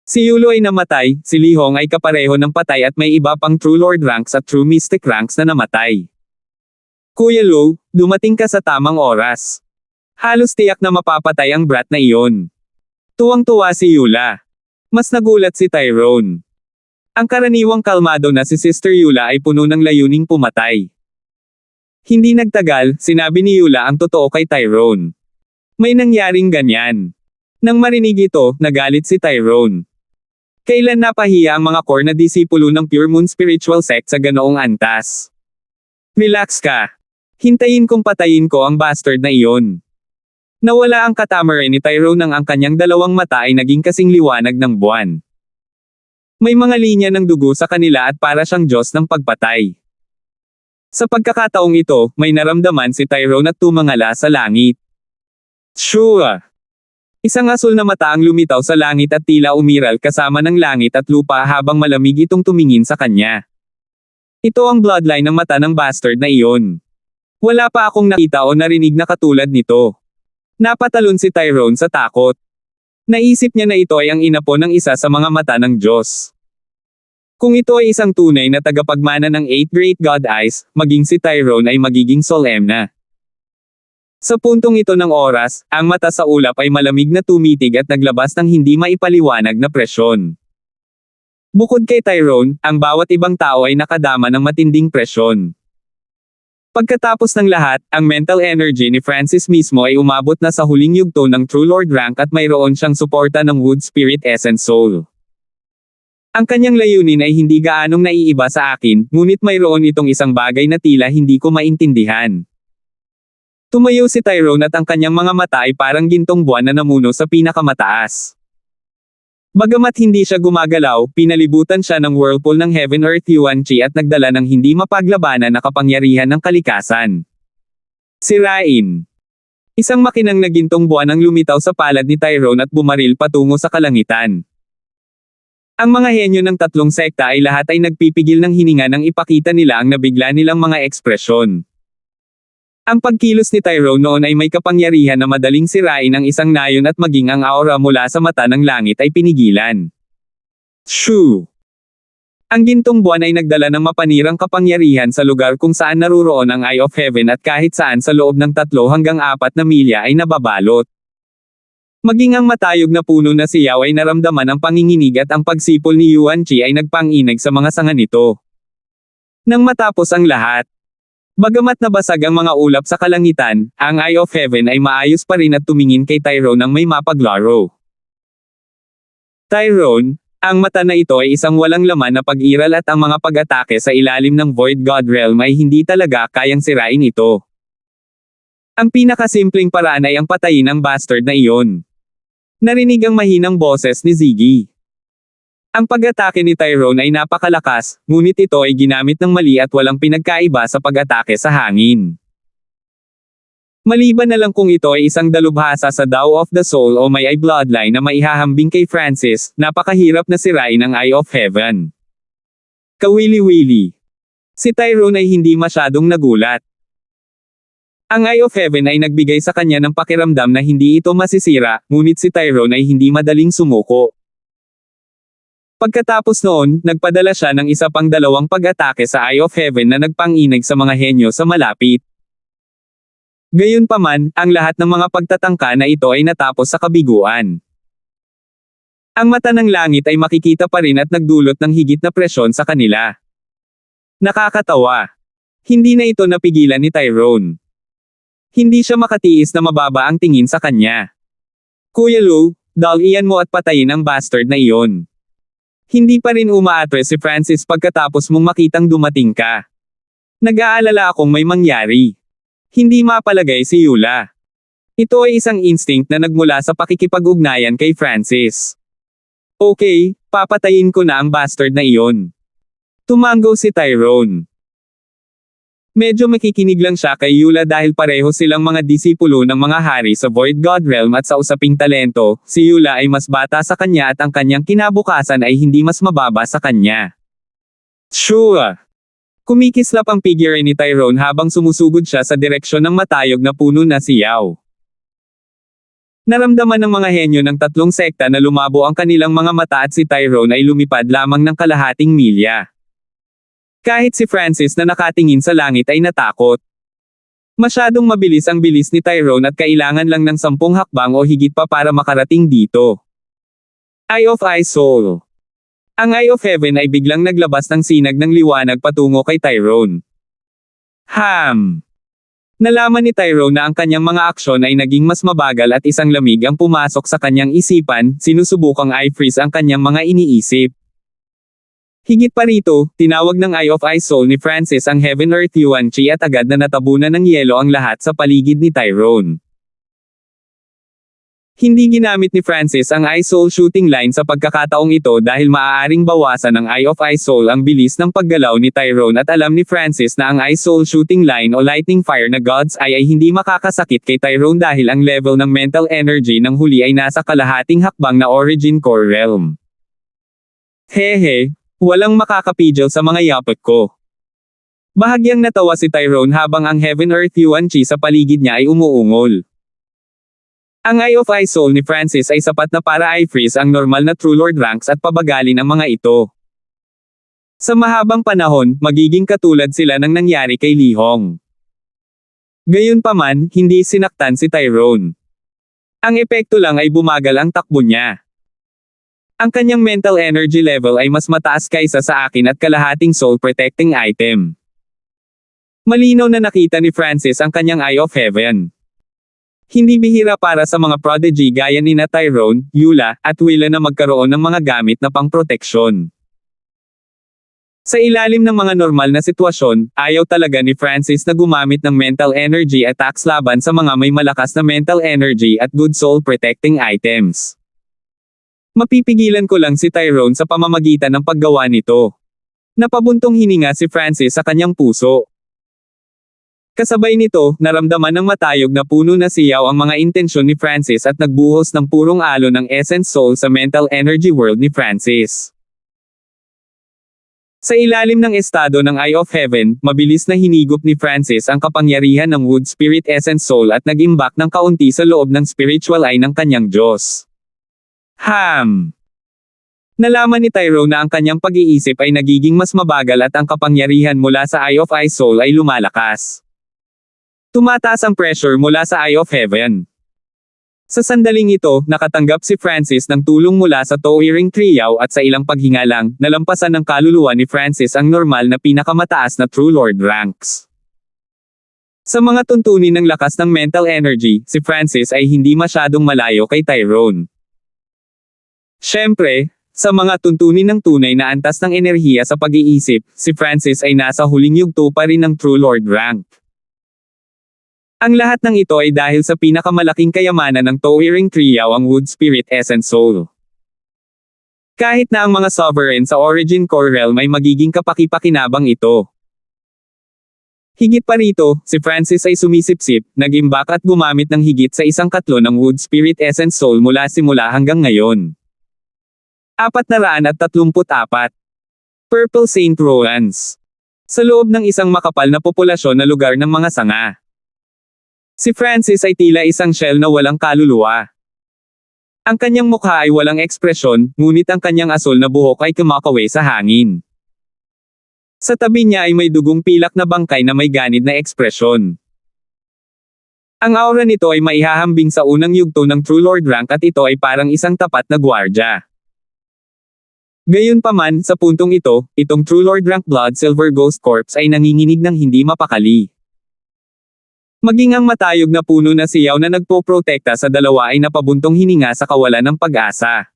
Si Yulo ay namatay, si Lihong ay kapareho ng patay at may iba pang True Lord ranks at True Mystic ranks na namatay. Kuya Lo, dumating ka sa tamang oras. Halos tiyak na mapapatay ang brat na iyon. Tuwang-tuwa si Eula. Mas nagulat si Tyrone. Ang karaniwang kalmado na si Sister Eula ay puno ng layuning pumatay. Hindi nagtagal, sinabi ni Eula ang totoo kay Tyrone. May nangyaring ganyan. Nang marinig ito, nagalit si Tyrone. Kailan napahiya ang mga core na disipulo ng Pure Moon Spiritual Sect sa ganoong antas? Relax ka. Hintayin kong patayin ko ang bastard na iyon. Nawala ang katamaran ni Tyrone nang ang kanyang dalawang mata ay naging kasing liwanag ng buwan. May mga linya ng dugo sa kanila at para siyang Diyos ng pagpatay. Sa pagkakataong ito, may naramdaman si Tyrone at tumangala sa langit. Shua! Isang asul na mata ang lumitaw sa langit at tila umiral kasama ng langit at lupa habang malamig itong tumingin sa kanya. Ito ang bloodline ng mata ng bastard na iyon. Wala pa akong nakita o narinig na katulad nito. Napatalon si Tyrone sa takot. Naisip niya na ito ay ang inapo ng isa sa mga mata ng Diyos. Kung ito ay isang tunay na tagapagmana ng 8 Great God Eyes, maging si Tyrone ay magiging solemna. Sa puntong ito ng oras, ang mata sa ulap ay malamig na tumitig at naglabas ng hindi maipaliwanag na presyon. Bukod kay Tyrone, ang bawat ibang tao ay nakadama ng matinding presyon. Pagkatapos ng lahat, ang mental energy ni Francis mismo ay umabot na sa huling yugto ng True Lord rank at mayroon siyang suporta ng Wood Spirit Essence Soul. Ang kanyang layunin ay hindi gaanong naiiba sa akin, ngunit mayroon itong isang bagay na tila hindi ko maintindihan. Tumayo si Tyrone at ang kanyang mga mata ay parang gintong buwan na namuno sa pinakamataas. Bagamat hindi siya gumagalaw, pinalibutan siya ng whirlpool ng Heaven Earth Yuan Chi at nagdala ng hindi mapaglabanan na kapangyarihan ng kalikasan. Sirain. Isang makinang na gintong buwan ang lumitaw sa palad ni Tyrone at bumaril patungo sa kalangitan. Ang mga henyo ng tatlong sekta ay lahat ay nagpipigil ng hininga nang ipakita nila ang nabigla nilang mga ekspresyon. Ang pagkilos ni Tyrone noon ay may kapangyarihan na madaling sirain ang isang nayon at maging ang aura mula sa mata ng langit ay pinigilan. Shoo! Ang gintong buwan ay nagdala ng mapanirang kapangyarihan sa lugar kung saan naruroon ang Eye of Heaven at kahit saan sa loob ng 3 hanggang 4 na milya ay nababalot. Maging ang matayog na puno na si Yao ay naramdaman ang panginginig at ang pagsipol ni Yuan Chi ay nagpanginig sa mga sanga nito. Nang matapos ang lahat, bagamat nabasag ang mga ulap sa kalangitan, ang Eye of Heaven ay maayos pa rin at tumingin kay Tyrone ng may mapaglaro. Tyrone, ang mata na ito ay isang walang laman na pag-iral at ang mga pag-atake sa ilalim ng Void God Realm ay hindi talaga kayang sirain ito. Ang pinakasimpleng paraan ay ang patayin ang bastard na iyon. Narinig ang mahinang boses ni Ziggy. Ang pag-atake ni Tyrone ay napakalakas, ngunit ito ay ginamit ng mali at walang pinagkaiba sa pag-atake sa hangin. Maliban na lang kung ito ay isang dalubhasa sa Tao of the Soul o may bloodline na maihahambing kay Francis, napakahirap na sirain ang Eye of Heaven. Kawili-wili. Si Tyrone ay hindi masyadong nagulat. Ang Eye of Heaven ay nagbigay sa kanya ng pakiramdam na hindi ito masisira, ngunit si Tyrone ay hindi madaling sumuko. Pagkatapos noon, nagpadala siya ng isa pang 2 pag-atake sa Eye of Heaven na nagpanginig sa mga henyo sa malapit. Gayunpaman, ang lahat ng mga pagtatangka na ito ay natapos sa kabiguan. Ang mata ng langit ay makikita pa rin at nagdulot ng higit na presyon sa kanila. Nakakatawa. Hindi na ito napigilan ni Tyrone. Hindi siya makatiis na mababa ang tingin sa kanya. Kuya Lou, dalian mo at patayin ang bastard na iyon. Hindi pa rin umaatres si Francis pagkatapos mong makitang dumating ka. Nag-aalala akong may mangyari. Hindi mapalagay si Yula. Ito ay isang instinct na nagmula sa pakikipag-ugnayan kay Francis. Okay, papatayin ko na ang bastard na iyon. Tumanggo si Tyrone. Medyo makikinig lang siya kay Yula dahil pareho silang mga disipulo ng mga hari sa Void God Realm at sa usaping talento, si Yula ay mas bata sa kanya at ang kanyang kinabukasan ay hindi mas mababa sa kanya. Sure! Kumikislap ang figure ni Tyrone habang sumusugod siya sa direksyon ng matayog na puno na si Yao. Naramdaman ng mga henyo ng 3 sekta na lumabo ang kanilang mga mata at si Tyrone ay lumipad lamang ng kalahating milya. Kahit si Francis na nakatingin sa langit ay natakot. Masyadong mabilis ang bilis ni Tyrone at kailangan lang ng 10 hakbang o higit pa para makarating dito. Eye of Soul. Ang Eye of Heaven ay biglang naglabas ng sinag ng liwanag patungo kay Tyrone. Nalaman ni Tyrone na ang kanyang mga aksyon ay naging mas mabagal at isang lamig ang pumasok sa kanyang isipan, sinusubukang i-freeze ang kanyang mga iniisip. Higit pa rito, tinawag ng Eye of Soul ni Francis ang Heaven Earth Yuan Chi at agad na natabunan ng yelo ang lahat sa paligid ni Tyrone. Hindi ginamit ni Francis ang Eye Soul shooting line sa pagkakataong ito dahil maaaring bawasan ng Eye of Soul ang bilis ng paggalaw ni Tyrone at alam ni Francis na ang Eye Soul shooting line o lightning fire na God's Eye ay hindi makakasakit kay Tyrone dahil ang level ng mental energy ng huli ay nasa kalahating hakbang na Origin Core Realm. Hehe. Walang makakapigil sa mga yapot ko. Bahagyang natawa si Tyrone habang ang Heaven Earth Yuan Chi sa paligid niya ay umuungol. Ang Eye of Soul ni Francis ay sapat na para i-freeze ang normal na True Lord ranks at pabagalin ang mga ito. Sa mahabang panahon, magiging katulad sila ng nangyari kay Li Hong. Gayunpaman, hindi sinaktan si Tyrone. Ang epekto lang ay bumagal ang takbo niya. Ang kanyang mental energy level ay mas mataas kaysa sa akin at kalahating soul protecting item. Malinaw na nakita ni Francis ang kanyang Eye of Heaven. Hindi bihira para sa mga prodigy gaya ni Tyrone, Yula, at Willa na magkaroon ng mga gamit na pang-proteksyon. Sa ilalim ng mga normal na sitwasyon, ayaw talaga ni Francis na gumamit ng mental energy attacks laban sa mga may malakas na mental energy at good soul protecting items. Mapipigilan ko lang si Tyrone sa pamamagitan ng paggawa nito. Napabuntong hininga si Francis sa kanyang puso. Kasabay nito, naramdaman ng matayog na puno na siyaw ang mga intensyon ni Francis at nagbuhos ng purong alo ng essence soul sa mental energy world ni Francis. Sa ilalim ng estado ng Eye of Heaven, mabilis na hinigop ni Francis ang kapangyarihan ng Wood Spirit Essence Soul at nag-imbak ng kaunti sa loob ng spiritual eye ng kanyang Diyos. Nalaman ni Tyrone na ang kanyang pag-iisip ay nagiging mas mabagal at ang kapangyarihan mula sa Eye of Eye Soul ay lumalakas. Tumataas ang pressure mula sa Eye of Heaven. Sa sandaling ito, nakatanggap si Francis ng tulong mula sa Towering Trio at sa ilang paghinga lang, nalampasan ng kaluluwa ni Francis ang normal na pinakamataas na True Lord ranks. Sa mga tuntunin ng lakas ng mental energy, si Francis ay hindi masyadong malayo kay Tyrone. Siyempre, sa mga tuntunin ng tunay na antas ng enerhiya sa pag-iisip, si Francis ay nasa huling yugto pa rin ng True Lord rank. Ang lahat ng ito ay dahil sa pinakamalaking kayamanan ng Towering Trio ang Wood Spirit Essence Soul. Kahit na ang mga sovereign sa Origin Core Realm ay magiging kapaki-pakinabang ito. Higit pa rito, si Francis ay sumisipsip, nag-imbak at gumamit ng higit sa 1/4 ng Wood Spirit Essence Soul mula simula hanggang ngayon. 434. Purple Saint Roans. Sa loob ng isang makapal na populasyon na lugar ng mga sanga. Si Francis ay tila isang shell na walang kaluluwa. Ang kanyang mukha ay walang ekspresyon, ngunit ang kanyang asul na buhok ay kumakaway sa hangin. Sa tabi niya ay may dugong pilak na bangkay na may ganid na ekspresyon. Ang aura nito ay maihahambing sa unang yugto ng True Lord rank at ito ay parang isang tapat na gwardya. Gayunpaman, sa puntong ito, itong True Lord rank Blood Silver Ghost Corpse ay nanginginig ng hindi mapakali. Maging ang matayog na puno na siyaw na nagpoprotekta sa dalawa ay napabuntong hininga sa kawalan ng pag-asa.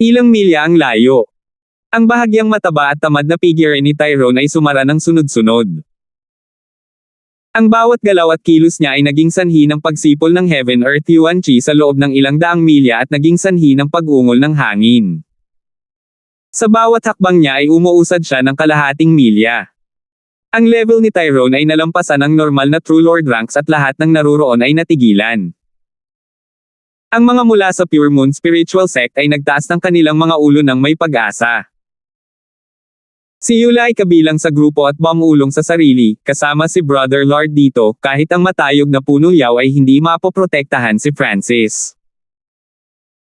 Ilang milya ang layo. Ang bahagyang mataba at tamad na figure ni Tyrone ay sumara ng sunod-sunod. Ang bawat galaw at kilos niya ay naging sanhi ng pagsipol ng Heaven Earth Yuan Chi sa loob ng ilang daang milya at naging sanhi ng pag-ungol ng hangin. Sa bawat hakbang niya ay umuusad siya ng kalahating milya. Ang level ni Tyrone ay nalampasan ang normal na True Lord ranks at lahat ng naruroon ay natigilan. Ang mga mula sa Pure Moon Spiritual Sect ay nagtaas ng kanilang mga ulo ng may pag-asa. Si Yula ay kabilang sa grupo at bumulong sa sarili, kasama si Brother Lord dito, kahit ang matayog na puno yaw ay hindi mapoprotektahan si Francis.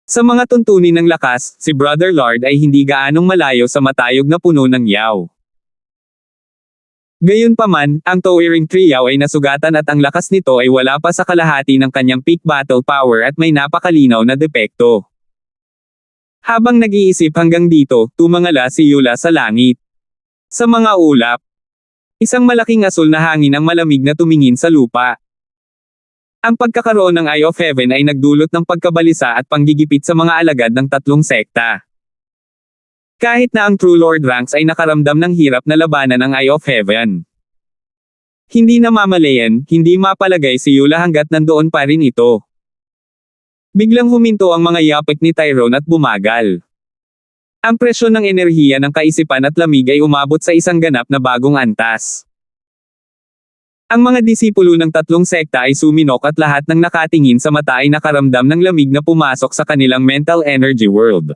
Sa mga tuntunin ng lakas, si Brother Lord ay hindi gaanong malayo sa matayog na puno ng yaw. Gayunpaman, ang Towering Trio ay nasugatan at ang lakas nito ay wala pa sa kalahati ng kanyang peak battle power at may napakalinaw na depekto. Habang nag-iisip hanggang dito, tumangala si Yula sa langit. Sa mga ulap, isang malaking asul na hangin ang malamig na tumingin sa lupa. Ang pagkakaroon ng Eye of Heaven ay nagdulot ng pagkabalisa at panggigipit sa mga alagad ng tatlong sekta. Kahit na ang True Lord ranks ay nakaramdam ng hirap na labanan ng Eye of Heaven. Hindi namamalayan, hindi mapalagay si Yula hanggat nandoon pa rin ito. Biglang huminto ang mga yapik ni Tyrone at bumagal. Ang presyon ng enerhiya ng kaisipan at lamig ay umabot sa isang ganap na bagong antas. Ang mga disipulo ng tatlong sekta ay suminok at lahat ng nakatingin sa mata ay nakaramdam ng lamig na pumasok sa kanilang mental energy world.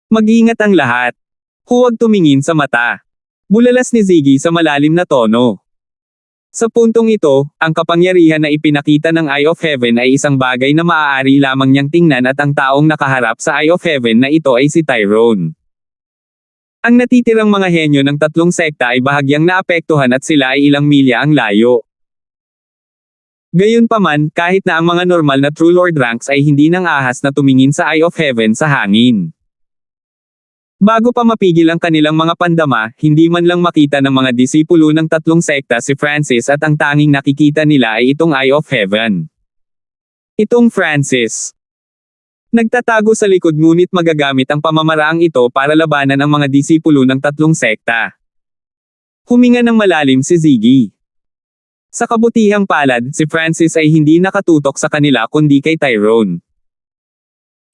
Mag-ingat ang lahat. Huwag tumingin sa mata. Bulalas ni Ziggy sa malalim na tono. Sa puntong ito, ang kapangyarihan na ipinakita ng Eye of Heaven ay isang bagay na maaari lamang niyang tingnan at ang taong nakaharap sa Eye of Heaven na ito ay si Tyrone. Ang natitirang mga henyo ng tatlong sekta ay bahagyang naapektuhan at sila ay ilang milya ang layo. Gayunpaman, kahit na ang mga normal na True Lord ranks ay hindi nang ahas na tumingin sa Eye of Heaven sa hangin. Bago pa mapigil ang kanilang mga pandama, hindi man lang makita ng mga disipulo ng tatlong sekta si Francis at ang tanging nakikita nila ay itong Eye of Heaven. Itong Francis. Nagtatago sa likod ngunit magagamit ang pamamaraang ito para labanan ang mga disipulo ng tatlong sekta. Huminga ng malalim si Ziggy. Sa kabutihang palad, si Francis ay hindi nakatutok sa kanila kundi kay Tyrone.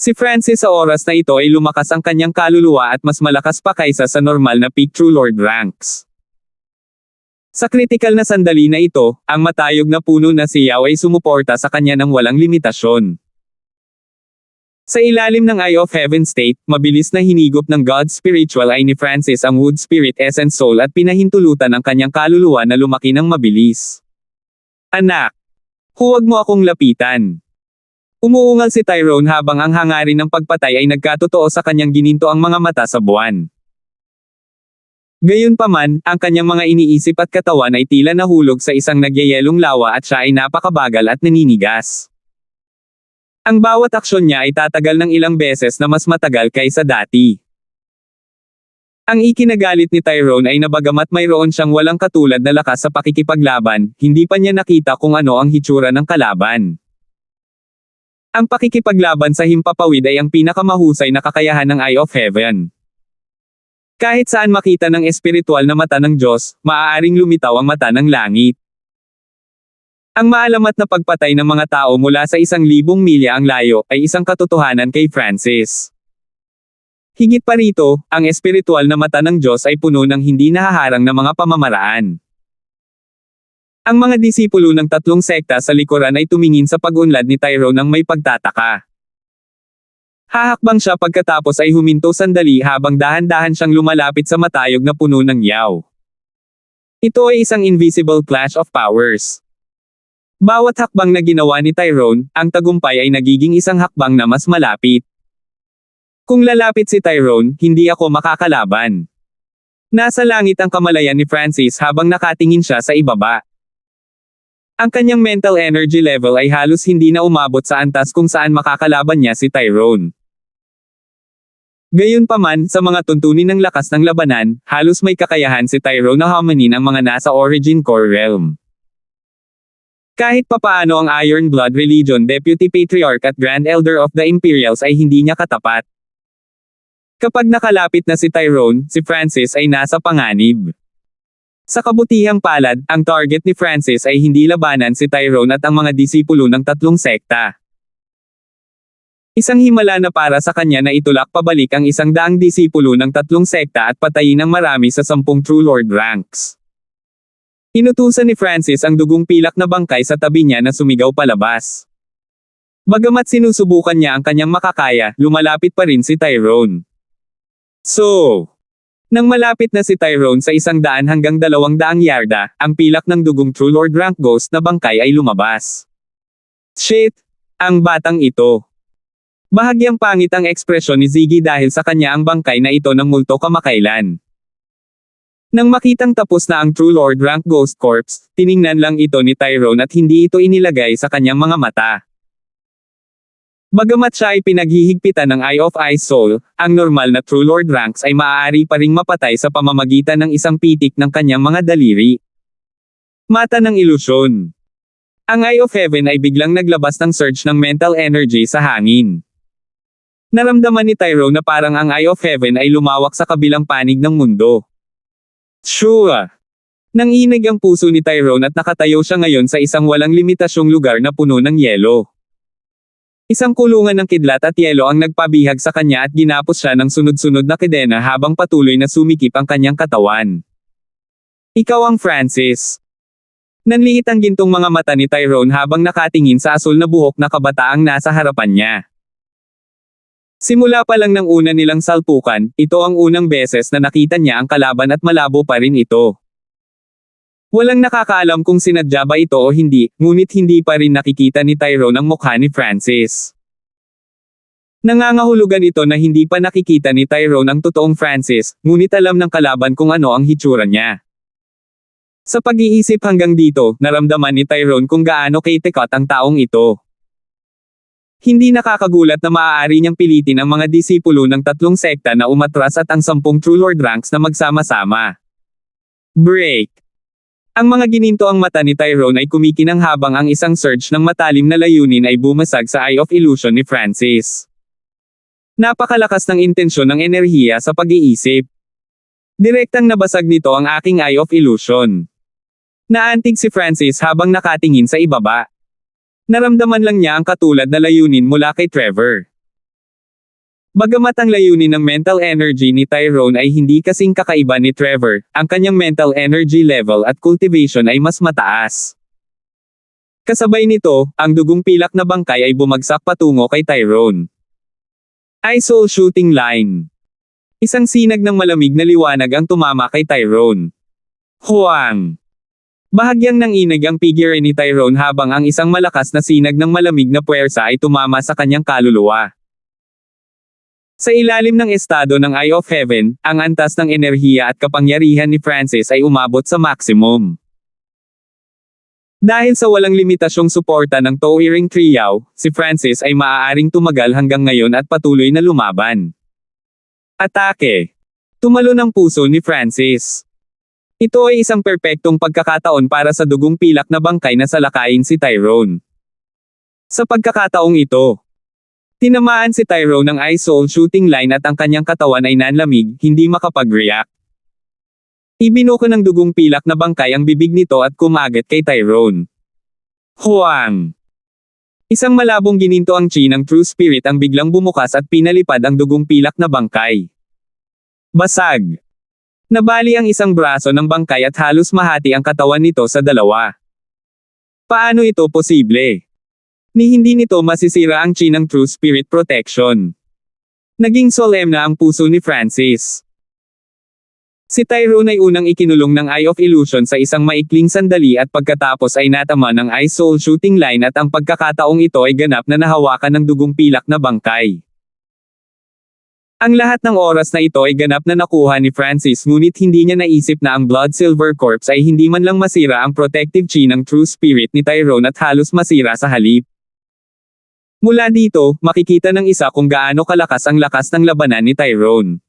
Si Francis sa oras na ito ay lumakas ang kanyang kaluluwa at mas malakas pa kaysa sa normal na peak True Lord ranks. Sa kritikal na sandali na ito, ang matayog na puno na si Yao ay sumuporta sa kanya ng walang limitasyon. Sa ilalim ng Eye of Heaven state, mabilis na hinigop ng God's spiritual eye ni Francis ang Wood Spirit Essence Soul at pinahintulutan ang kanyang kaluluwa na lumaki ng mabilis. Anak! Huwag mo akong lapitan. Umuungal si Tyrone habang ang hangarin ng pagpatay ay nagkatotoo sa kanyang gininto ang mga mata sa buwan. Gayunpaman, ang kanyang mga iniisip at katawan ay tila nahulog sa isang nagyayelong lawa at siya ay napakabagal at naninigas. Ang bawat aksyon niya ay tatagal ng ilang beses na mas matagal kaysa dati. Ang ikinagalit ni Tyrone ay nabagamat mayroon siyang walang katulad na lakas sa pakikipaglaban, hindi pa niya nakita kung ano ang hitsura ng kalaban. Ang pakikipaglaban sa himpapawid ay ang pinakamahusay na kakayahan ng Eye of Heaven. Kahit saan makita ng espiritual na mata ng Diyos, maaaring lumitaw ang mata ng langit. Ang maalamat na pagpatay ng mga tao mula sa 1,000 milya ang layo ay isang katotohanan kay Francis. Higit pa rito, ang espiritual na mata ng Diyos ay puno ng hindi nahaharang na mga pamamaraan. Ang mga disipulo ng tatlong sekta sa likuran ay tumingin sa pag-unlad ni Tyrone ng may pagtataka. Hahakbang siya pagkatapos ay huminto sandali habang dahan-dahan siyang lumalapit sa matayog na puno ng yaw. Ito ay isang invisible clash of powers. Bawat hakbang na ginawa ni Tyrone, ang tagumpay ay nagiging isang hakbang na mas malapit. Kung lalapit si Tyrone, hindi ako makakalaban. Nasa langit ang kamalayan ni Francis habang nakatingin siya sa ibaba. Ang kanyang mental energy level ay halos hindi na umabot sa antas kung saan makakalaban niya si Tyrone. Gayunpaman, sa mga tuntunin ng lakas ng labanan, halos may kakayahan si Tyrone na hamanin ang mga nasa Origin Core Realm. Kahit papaano ang Iron Blood Religion Deputy Patriarch at Grand Elder of the Imperials ay hindi niya katapat. Kapag nakalapit na si Tyrone, si Francis ay nasa panganib. Sa kabutihang palad, ang target ni Francis ay hindi labanan si Tyrone at ang mga disipulo ng tatlong sekta. Isang himala na para sa kanya na itulak pabalik ang 100 disipulo ng tatlong sekta at patayin ang marami sa 10 True Lord ranks. Inutusan ni Francis ang dugong pilak na bangkay sa tabi niya na sumigaw palabas. Bagamat sinusubukan niya ang kanyang makakaya, lumalapit pa rin si Tyrone. Nang malapit na si Tyrone sa 100 hanggang 200 yarda, ang pilak ng dugong True Lord rank ghost na bangkay ay lumabas. Shit! Ang batang ito. Bahagyang pangit ang ekspresyon ni Ziggy dahil sa kanya ang bangkay na ito ng multo kamakailan. Nang makitang tapos na ang True Lord rank Ghost Corpse, tiningnan lang ito ni Tyrone at hindi ito inilagay sa kanyang mga mata. Bagamat siya ay pinaghihigpitan ng Eye of Ice Soul, ang normal na True Lord ranks ay maaari pa ring mapatay sa pamamagitan ng isang pitik ng kanyang mga daliri. Mata ng ilusyon. Ang Eye of Heaven ay biglang naglabas ng surge ng mental energy sa hangin. Naramdaman ni Tyrone na parang ang Eye of Heaven ay lumawak sa kabilang panig ng mundo. Sure! Nanginig ang puso ni Tyrone at nakatayo siya ngayon sa isang walang limitasyong lugar na puno ng yelo. Isang kulungan ng kidlat at yelo ang nagpabihag sa kanya at ginapos siya ng sunod-sunod na kedena habang patuloy na sumikip ang kanyang katawan. Ikaw ang Francis. Nanliit ang gintong mga mata ni Tyrone habang nakatingin sa asul na buhok na kabataang nasa harapan niya. Simula pa lang ng una nilang salpukan, ito ang unang beses na nakita niya ang kalaban at malabo pa rin ito. Walang nakakaalam kung sinadya ba ito o hindi, ngunit hindi pa rin nakikita ni Tyrone ang mukha ni Francis. Nangangahulugan ito na hindi pa nakikita ni Tyrone ang totoong Francis, ngunit alam ng kalaban kung ano ang hitsura niya. Sa pag-iisip hanggang dito, naramdaman ni Tyrone kung gaano kaitekot ang taong ito. Hindi nakakagulat na maaari niyang pilitin ang mga disipulo ng tatlong sekta na umatras at ang 10 True Lord ranks na magsama-sama. Break. Ang mga gininto ang mata ni Tyrone ay kumikinang habang ang isang surge ng matalim na layunin ay bumasag sa Eye of Illusion ni Francis. Napakalakas ng intensyon ng enerhiya sa pag-iisip. Direktang nabasag nito ang aking Eye of Illusion. Naantig si Francis habang nakatingin sa ibaba. Naramdaman lang niya ang katulad na layunin mula kay Trevor. Bagamat ang layunin ng mental energy ni Tyrone ay hindi kasing kakaiba ni Trevor, ang kanyang mental energy level at cultivation ay mas mataas. Kasabay nito, ang dugong pilak na bangkay ay bumagsak patungo kay Tyrone. Eye Soul Shooting Line. Isang sinag ng malamig na liwanag ang tumama kay Tyrone. Huwang! Bahagyang nanginig ang figure ni Tyrone habang ang isang malakas na sinag ng malamig na puwersa ay tumama sa kanyang kaluluwa. Sa ilalim ng estado ng Eye of Heaven, ang antas ng enerhiya at kapangyarihan ni Francis ay umabot sa maximum. Dahil sa walang limitasyong suporta ng Towering Trio, si Francis ay maaaring tumagal hanggang ngayon at patuloy na lumaban. Atake. Tumalo ng puso ni Francis. Ito ay isang perpektong pagkakataon para sa dugong pilak na bangkay na salakayin si Tyrone. Sa pagkakataong ito, tinamaan si Tyrone ng Eye Soul Shooting Line at ang kanyang katawan ay nanlamig, hindi makapag-react. Ibinuko ng dugong pilak na bangkay ang bibig nito at kumagat kay Tyrone. Huwang! Isang malabong gininto ang chi ng True Spirit ang biglang bumukas at pinalipad ang dugong pilak na bangkay. Basag! Nabali ang isang braso ng bangkay at halos mahati ang katawan nito sa dalawa. Paano ito posible? Ni hindi nito masisira ang chi ng True Spirit Protection. Naging solemn na ang puso ni Francis. Si Tyrone ay unang ikinulong ng Eye of Illusion sa isang maikling sandali at pagkatapos ay natama ng Eye Soul Shooting Line at ang pagkakataong ito ay ganap na nahawakan ng dugong pilak na bangkay. Ang lahat ng oras na ito ay ganap na nakuha ni Francis ngunit hindi niya naisip na ang Blood Silver Corpse ay hindi man lang masira ang protective chi ng True Spirit ni Tyrone at halos masira sa halip. Mula dito, makikita ng isa kung gaano kalakas ang lakas ng labanan ni Tyrone.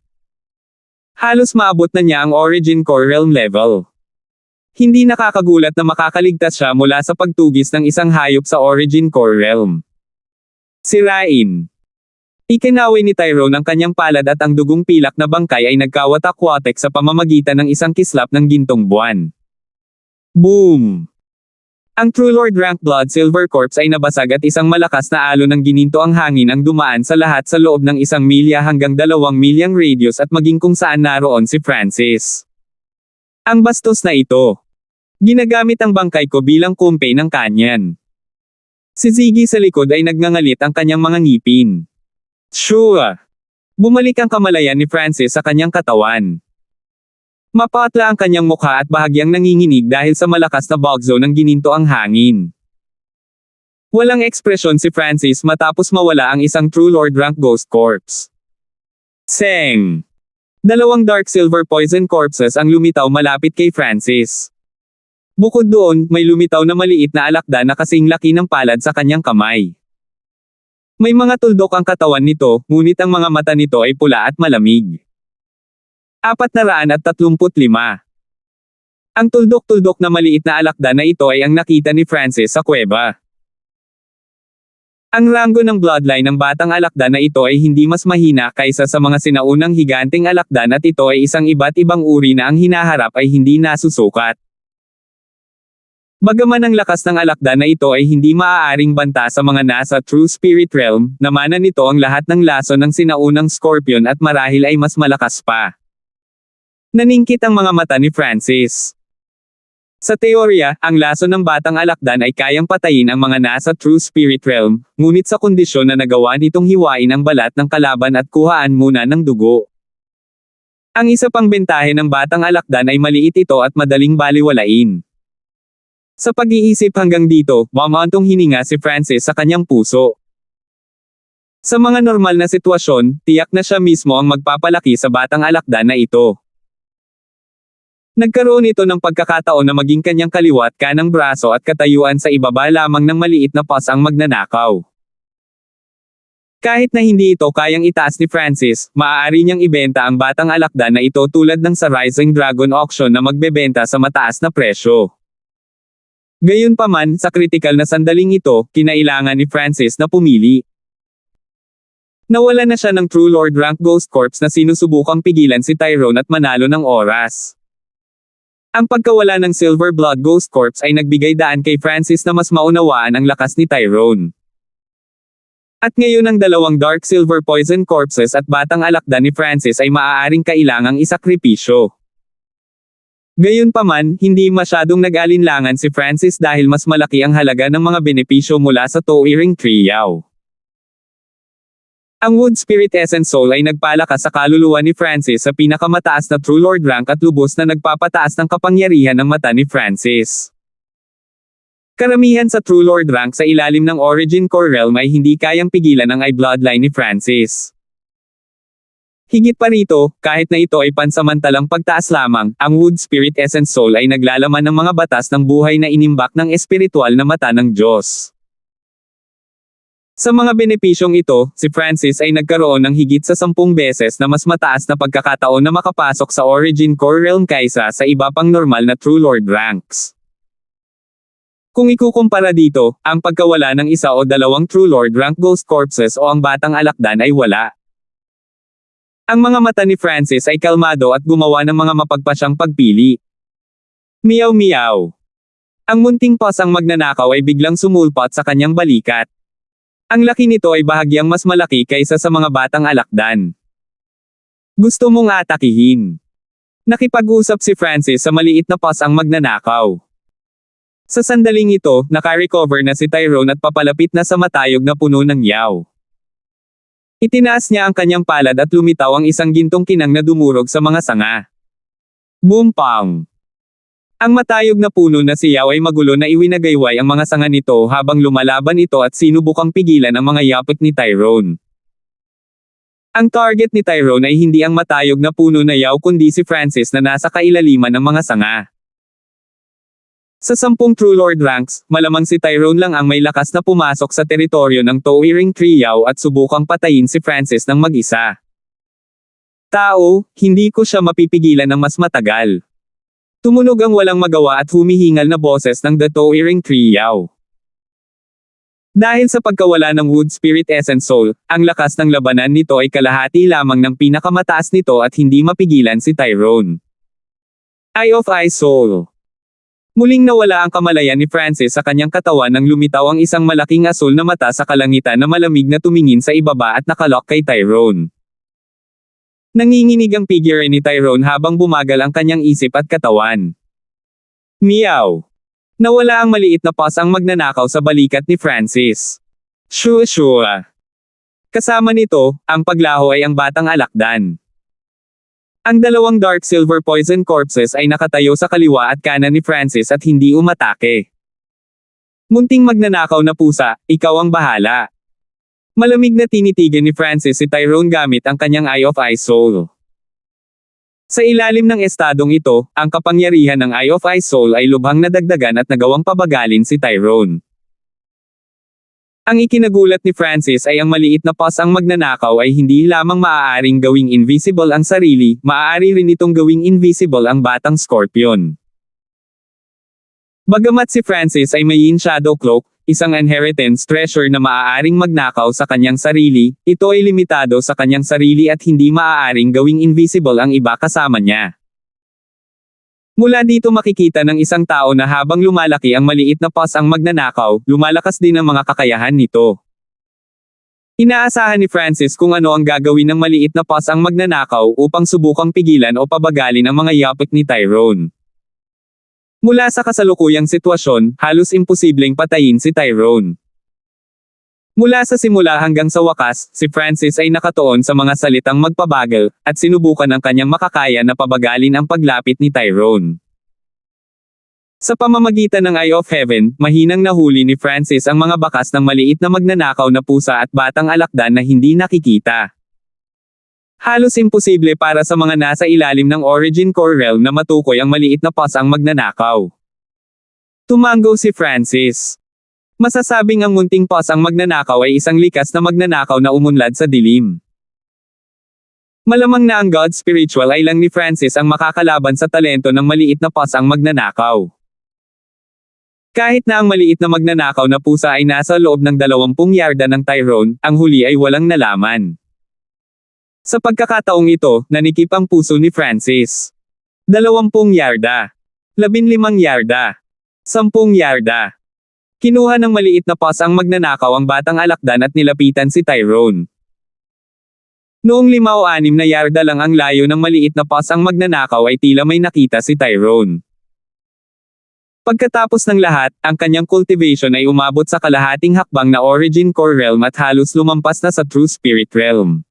Halos maabot na niya ang Origin Core Realm level. Hindi nakakagulat na makakaligtas siya mula sa pagtugis ng isang hayop sa Origin Core Realm. Sirain. Ikinaway ni Tyrone ang kanyang palad at ang dugong pilak na bangkay ay nagkawatak-watek sa pamamagitan ng isang kislap ng gintong buwan. Boom! Ang True Lord Rank Blood Silver Corpse ay nabasag at isang malakas na alon ng gininto ang hangin ang dumaan sa lahat sa loob ng 1 milya hanggang 2 milyang radius at maging kung saan naroon si Francis. Ang bastos na ito. Ginagamit ang bangkay ko bilang kumpay ng kanyan. Si Ziggy sa likod ay nagngangalit ang kanyang mga ngipin. Sure. Bumalik ang kamalayan ni Francis sa kanyang katawan. Mapatla ang kanyang mukha at bahagyang nanginginig dahil sa malakas na bugzo ng gininto ang hangin. Walang ekspresyon si Francis matapos mawala ang isang True Lord Rank Ghost Corpse. Seng! 2 Dark Silver Poison Corpses ang lumitaw malapit kay Francis. Bukod doon, may lumitaw na maliit na alakda na kasing laki ng palad sa kanyang kamay. May mga tuldok ang katawan nito, ngunit ang mga mata nito ay pula at malamig. 435. Ang tuldok-tuldok na maliit na alakda na ito ay ang nakita ni Francis sa kuweba. Ang ranggo ng bloodline ng batang alakda na ito ay hindi mas mahina kaysa sa mga sinaunang higanteng alakdan at ito ay isang iba't ibang uri na ang hinaharap ay hindi nasusukat. Bagaman ang lakas ng alakda na ito ay hindi maaaring banta sa mga nasa True Spirit Realm, namana nito ang lahat ng laso ng sinaunang Scorpion at marahil ay mas malakas pa. Naningkit ang mga mata ni Francis. Sa teorya, ang laso ng batang alakdan ay kayang patayin ang mga nasa True Spirit Realm, ngunit sa kondisyon na nagawa nitong hiwain ang balat ng kalaban at kuhaan muna ng dugo. Ang isa pang bentahe ng batang alakdan ay maliit ito at madaling baliwalain. Sa pag-iisip hanggang dito, mamantong hininga si Francis sa kanyang puso. Sa mga normal na sitwasyon, tiyak na siya mismo ang magpapalaki sa batang alakdan na ito. Nagkaroon ito ng pagkakataon na maging kanyang kaliwat kanang braso at katayuan sa ibaba lamang ng maliit na paws ang magnanakaw. Kahit na hindi ito kayang itaas ni Francis, maaari niyang ibenta ang batang alakdan na ito tulad ng sa Rising Dragon Auction na magbebenta sa mataas na presyo. Gayunpaman, sa kritikal na sandaling ito, kinailangan ni Francis na pumili. Nawala na siya ng True Lord rank Ghost Corps na sinusubukang pigilan si Tyrone at manalo ng oras. Ang pagkawala ng Silver Blood Ghost Corps ay nagbigay daan kay Francis na mas maunawaan ang lakas ni Tyrone. At ngayon ang dalawang Dark Silver Poison Corpses at batang alakdan ni Francis ay maaaring kailangang isakripisyo. Gayunpaman, hindi masyadong nag-alinlangan si Francis dahil mas malaki ang halaga ng mga benepisyo mula sa Towering Triao. Ang Wood Spirit Essence Soul ay nagpalakas sa kaluluwa ni Francis sa pinakamataas na True Lord rank at lubos na nagpapataas ng kapangyarihan ng mata ni Francis. Karamihan sa True Lord rank sa ilalim ng Origin Core Realm ay hindi kayang pigilan ang eye bloodline ni Francis. Higit pa rito, kahit na ito ay pansamantalang pagtaas lamang, ang Wood Spirit Essence Soul ay naglalaman ng mga batas ng buhay na inimbak ng espiritual na mata ng Diyos. Sa mga benepisyong ito, si Francis ay nagkaroon ng higit sa 10 beses na mas mataas na pagkakataon na makapasok sa Origin Core Realm kaysa sa iba pang normal na True Lord ranks. Kung ikukumpara dito, ang pagkawala ng isa o dalawang True Lord rank Ghost Corpses o ang batang alakdan ay wala. Ang mga mata ni Francis ay kalmado at gumawa ng mga mapagpasyang pagpili. Meow meow. Ang munting pasang magnanakaw ay biglang sumulpot sa kanyang balikat. Ang laki nito ay bahagyang mas malaki kaysa sa mga batang alakdan. Gusto mong atakihin. Nakipag-usap si Francis sa maliit na pasang magnanakaw. Sa sandaling ito, naka-recover na si Tyrone at papalapit na sa matayog na puno ng yaw. Itinaas niya ang kanyang palad at lumitaw ang isang gintong kinang na dumurog sa mga sanga. Boom pang! Ang matayog na puno na si Yao ay magulo na iwinagayway ang mga sanga nito habang lumalaban ito at sinubukang pigilan ang mga yapik ni Tyrone. Ang target ni Tyrone ay hindi ang matayog na puno na Yao kundi si Francis na nasa kailaliman ng mga sanga. Sa 10 True Lord ranks, malamang si Tyrone lang ang may lakas na pumasok sa teritoryo ng Towering Triao at subukang patayin si Francis ng mag-isa. Tao, hindi ko siya mapipigilan ng mas matagal. Tumunog ang walang magawa at humihingal na boses ng The Towering Triao. Dahil sa pagkawala ng Wood Spirit Essence Soul, ang lakas ng labanan nito ay kalahati lamang ng pinakamataas nito at hindi mapigilan si Tyrone. Eye of Eye Soul. Muling nawala ang kamalayan ni Francis sa kanyang katawan nang lumitaw ang isang malaking asul na mata sa kalangitan na malamig na tumingin sa ibaba at nakalock kay Tyrone. Nanginginig ang figure ni Tyrone habang bumagal ang kanyang isip at katawan. Meow! Nawala ang maliit na pasang magnanakaw sa balikat ni Francis. Shua. Kasama nito, ang paglaho ay ang batang alakdan. Ang dalawang Dark Silver Poison Corpses ay nakatayo sa kaliwa at kanan ni Francis at hindi umatake. Munting magnanakaw na pusa, ikaw ang bahala. Malamig na tinitigan ni Francis si Tyrone gamit ang kanyang Eye of Eye Soul. Sa ilalim ng estadong ito, ang kapangyarihan ng Eye of Eye Soul ay lubhang nadagdagan at nagawang pabagalin si Tyrone. Ang ikinagulat ni Francis ay ang maliit na pasang magnanakaw ay hindi lamang maaaring gawing invisible ang sarili, maaari rin itong gawing invisible ang batang Scorpion. Bagamat si Francis ay may Yin Shadow Cloak, isang inheritance treasure na maaaring magnakaw sa kanyang sarili, ito ay limitado sa kanyang sarili at hindi maaaring gawing invisible ang iba kasama niya. Mula dito makikita ng isang tao na habang lumalaki ang maliit na pasang magnanakaw, lumalakas din ang mga kakayahan nito. Inaasahan ni Francis kung ano ang gagawin ng maliit na pasang magnanakaw upang subukang pigilan o pabagalin ang mga yapik ni Tyrone. Mula sa kasalukuyang sitwasyon, halos imposibleng patayin si Tyrone. Mula sa simula hanggang sa wakas, si Francis ay nakatuon sa mga salitang magpabagal, at sinubukan ang kanyang makakaya na pabagalin ang paglapit ni Tyrone. Sa pamamagitan ng Eye of Heaven, mahinang nahuli ni Francis ang mga bakas ng maliit na magnanakaw na pusa at batang alakdan na hindi nakikita. Halos imposible para sa mga nasa ilalim ng Origin Core Realm na matukoy ang maliit na pasang magnanakaw. Tumango si Francis. Masasabing ang munting pasang magnanakaw ay isang likas na magnanakaw na umunlad sa dilim. Malamang na ang God Spiritual ay lang ni Francis ang makakalaban sa talento ng maliit na pasang magnanakaw. Kahit na ang maliit na magnanakaw na pusa ay nasa loob ng 20 yarda ng Tyrone, ang huli ay walang nalaman. Sa pagkakataong ito, nanikip ang puso ni Francis. 20 yarda. 15 yarda. 10 yarda. Kinuha ng maliit na paws ang magnanakaw ang batang alakdan at nilapitan si Tyrone. Noong 5 o 6 na yarda lang ang layo ng maliit na paws ang magnanakaw ay tila may nakita si Tyrone. Pagkatapos ng lahat, ang kanyang cultivation ay umabot sa kalahating hakbang na Origin Core Realm at halos lumampas na sa True Spirit Realm.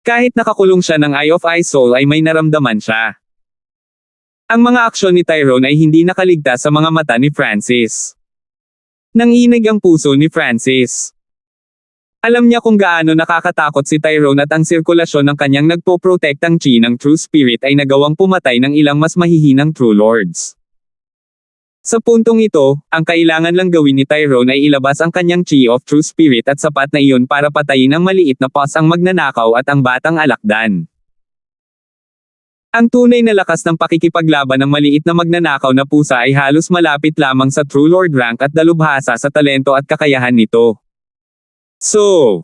Kahit nakakulong siya ng Eye of Ice Soul ay may naramdaman siya. Ang mga aksyon ni Tyrone ay hindi nakaligtas sa mga mata ni Francis. Nanginig ang puso ni Francis. Alam niya kung gaano nakakatakot si Tyrone at ang sirkulasyon ng kanyang nagpo-protektang chi ng True Spirit ay nagawang pumatay ng ilang mas mahihinang True Lords. Sa puntong ito, ang kailangan lang gawin ni Tyrone ay ilabas ang kanyang chi of True Spirit at sapat na iyon para patayin ang maliit na paws ang magnanakaw at ang batang alakdan. Ang tunay na lakas ng pakikipaglaban ng maliit na magnanakaw na pusa ay halos malapit lamang sa True Lord rank at dalubhasa sa talento at kakayahan nito. So,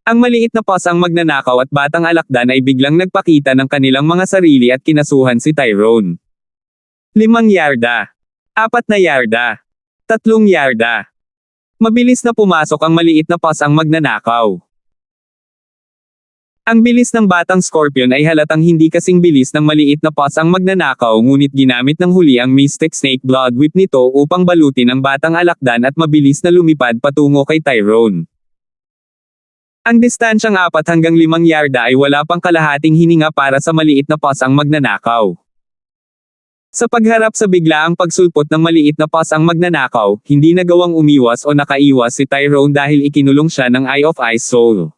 ang maliit na paws ang magnanakaw at batang alakdan ay biglang nagpakita ng kanilang mga sarili at kinasuhan si Tyrone. 5 yarda. 4 na yarda. 3 yarda. Mabilis na pumasok ang maliit na paws ang magnanakaw. Ang bilis ng batang Scorpion ay halatang hindi kasing bilis ng maliit na paws ang magnanakaw ngunit ginamit ng huli ang Mystic Snake Blood Whip nito upang balutin ang batang alakdan at mabilis na lumipad patungo kay Tyrone. Ang distansyang 4 hanggang 5 yarda ay wala pang kalahating hininga para sa maliit na paws ang magnanakaw. Sa pagharap sa biglaang pagsulpot ng maliit na paws ang magnanakaw, hindi nagawang umiwas o nakaiwas si Tyrone dahil ikinulong siya ng Eye of Ice Soul.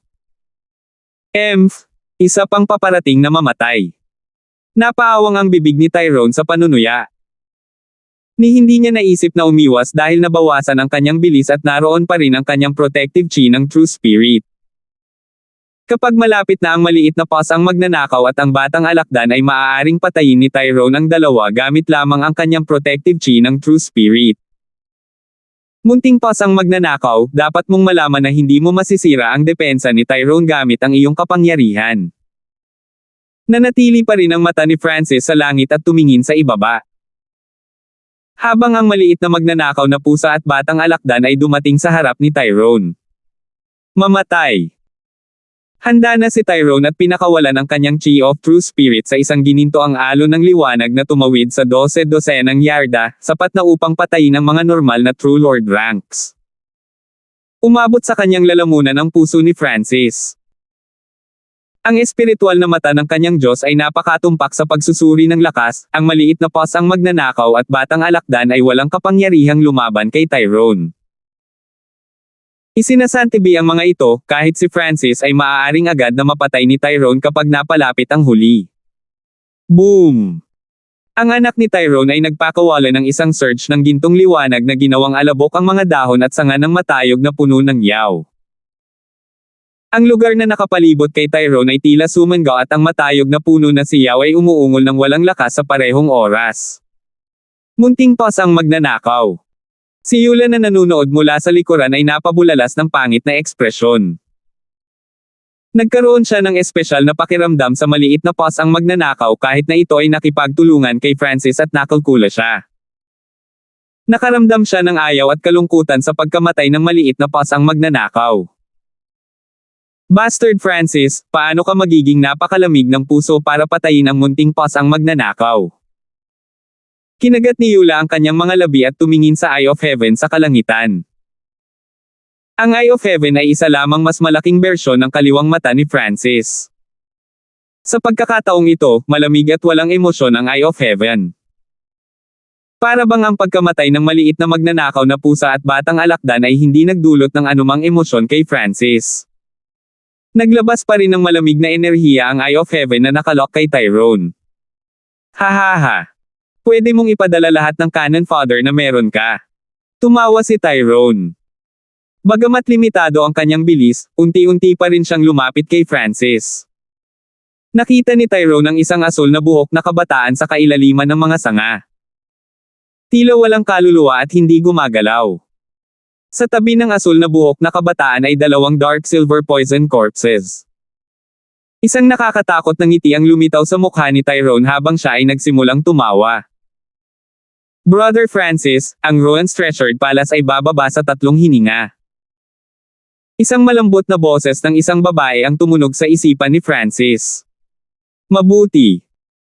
Isa pang paparating na mamatay. Napaawang ang bibig ni Tyrone sa panunuya. Hindi niya naisip na umiwas dahil nabawasan ang kanyang bilis at naroon pa rin ang kanyang protective chi ng True Spirit. Kapag malapit na ang maliit na paws ang magnanakaw at ang batang alakdan ay maaaring patayin ni Tyrone ang dalawa gamit lamang ang kanyang protective chi ng True Spirit. Munting paws ang magnanakaw, dapat mong malaman na hindi mo masisira ang depensa ni Tyrone gamit ang iyong kapangyarihan. Nanatili pa rin ang mata ni Francis sa langit at tumingin sa ibaba. Habang ang maliit na magnanakaw na pusa at batang alakdan ay dumating sa harap ni Tyrone. Mamatay. Handa na si Tyrone at pinakawalan ang kanyang chi of True Spirit sa isang ginintoang alon ng liwanag na tumawid sa 12-dosenang yarda, sapat na upang patayin ang mga normal na True Lord ranks. Umabot sa kanyang lalamunan ang puso ni Francis. Ang espiritual na mata ng kanyang Diyos ay napakatumpak sa pagsusuri ng lakas, ang maliit na paws ang magnanakaw at batang alakdan ay walang kapangyarihang lumaban kay Tyrone. Isinasantibi ang mga ito, kahit si Francis ay maaaring agad na mapatay ni Tyrone kapag napalapit ang huli. Boom! Ang anak ni Tyrone ay nagpakawala ng isang surge ng gintong liwanag na ginawang alabok ang mga dahon at sanga ng matayog na puno ng yaw. Ang lugar na nakapalibot kay Tyrone ay tila sumangaw at ang matayog na puno na si yaw ay umuungol ng walang lakas sa parehong oras. Munting paws ang magnanakaw. Si Yula na nanunood mula sa likuran ay napabulalas ng pangit na ekspresyon. Nagkaroon siya ng espesyal na pakiramdam sa maliit na paws ang magnanakaw kahit na ito ay nakipagtulungan kay Francis at nakalkula siya. Nakaramdam siya ng ayaw at kalungkutan sa pagkamatay ng maliit na paws ang magnanakaw. Bastard Francis, paano ka magiging napakalamig ng puso para patayin ang munting paws ang magnanakaw? Kinagat ni Yula ang kanyang mga labi at tumingin sa Eye of Heaven sa kalangitan. Ang Eye of Heaven ay isa lamang mas malaking bersyon ng kaliwang mata ni Francis. Sa pagkakataong ito, malamig at walang emosyon ang Eye of Heaven. Para bang ang pagkamatay ng maliit na magnanakaw na pusa at batang alakdan ay hindi nagdulot ng anumang emosyon kay Francis. Naglabas pa rin ng malamig na enerhiya ang Eye of Heaven na nakalock kay Tyrone. Hahaha. Pwede mong ipadala lahat ng Cannon Fodder na meron ka. Tumawa si Tyrone. Bagamat limitado ang kanyang bilis, unti-unti pa rin siyang lumapit kay Francis. Nakita ni Tyrone ang isang asul na buhok na kabataan sa kailaliman ng mga sanga. Tila walang kaluluwa at hindi gumagalaw. Sa tabi ng asul na buhok na kabataan ay 2 dark silver poison corpses. Isang nakakatakot na ngiti ang lumitaw sa mukha ni Tyrone habang siya ay nagsimulang tumawa. Brother Francis, ang Rowan's treasured palace ay bababa sa tatlong hininga. Isang malambot na boses ng isang babae ang tumunog sa isipan ni Francis. Mabuti.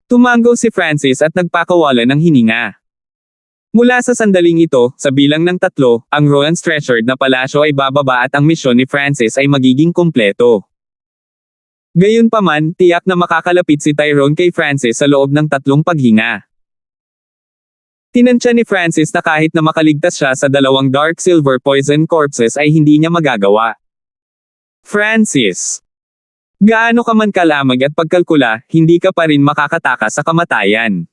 Tumango si Francis at nagpakawala ng hininga. Mula sa sandaling ito, sa bilang ng 3, ang Rowan's treasured na palasyo ay bababa at ang misyon ni Francis ay magiging kumpleto. Gayunpaman, tiyak na makakalapit si Tyrone kay Francis sa loob ng 3 paghinga. Tinansya ni Francis na kahit na makaligtas siya sa 2 dark silver poison corpses ay hindi niya magagawa. Francis. Gaano ka man kalamag at pagkalkula, hindi ka pa rin makakatakas sa kamatayan.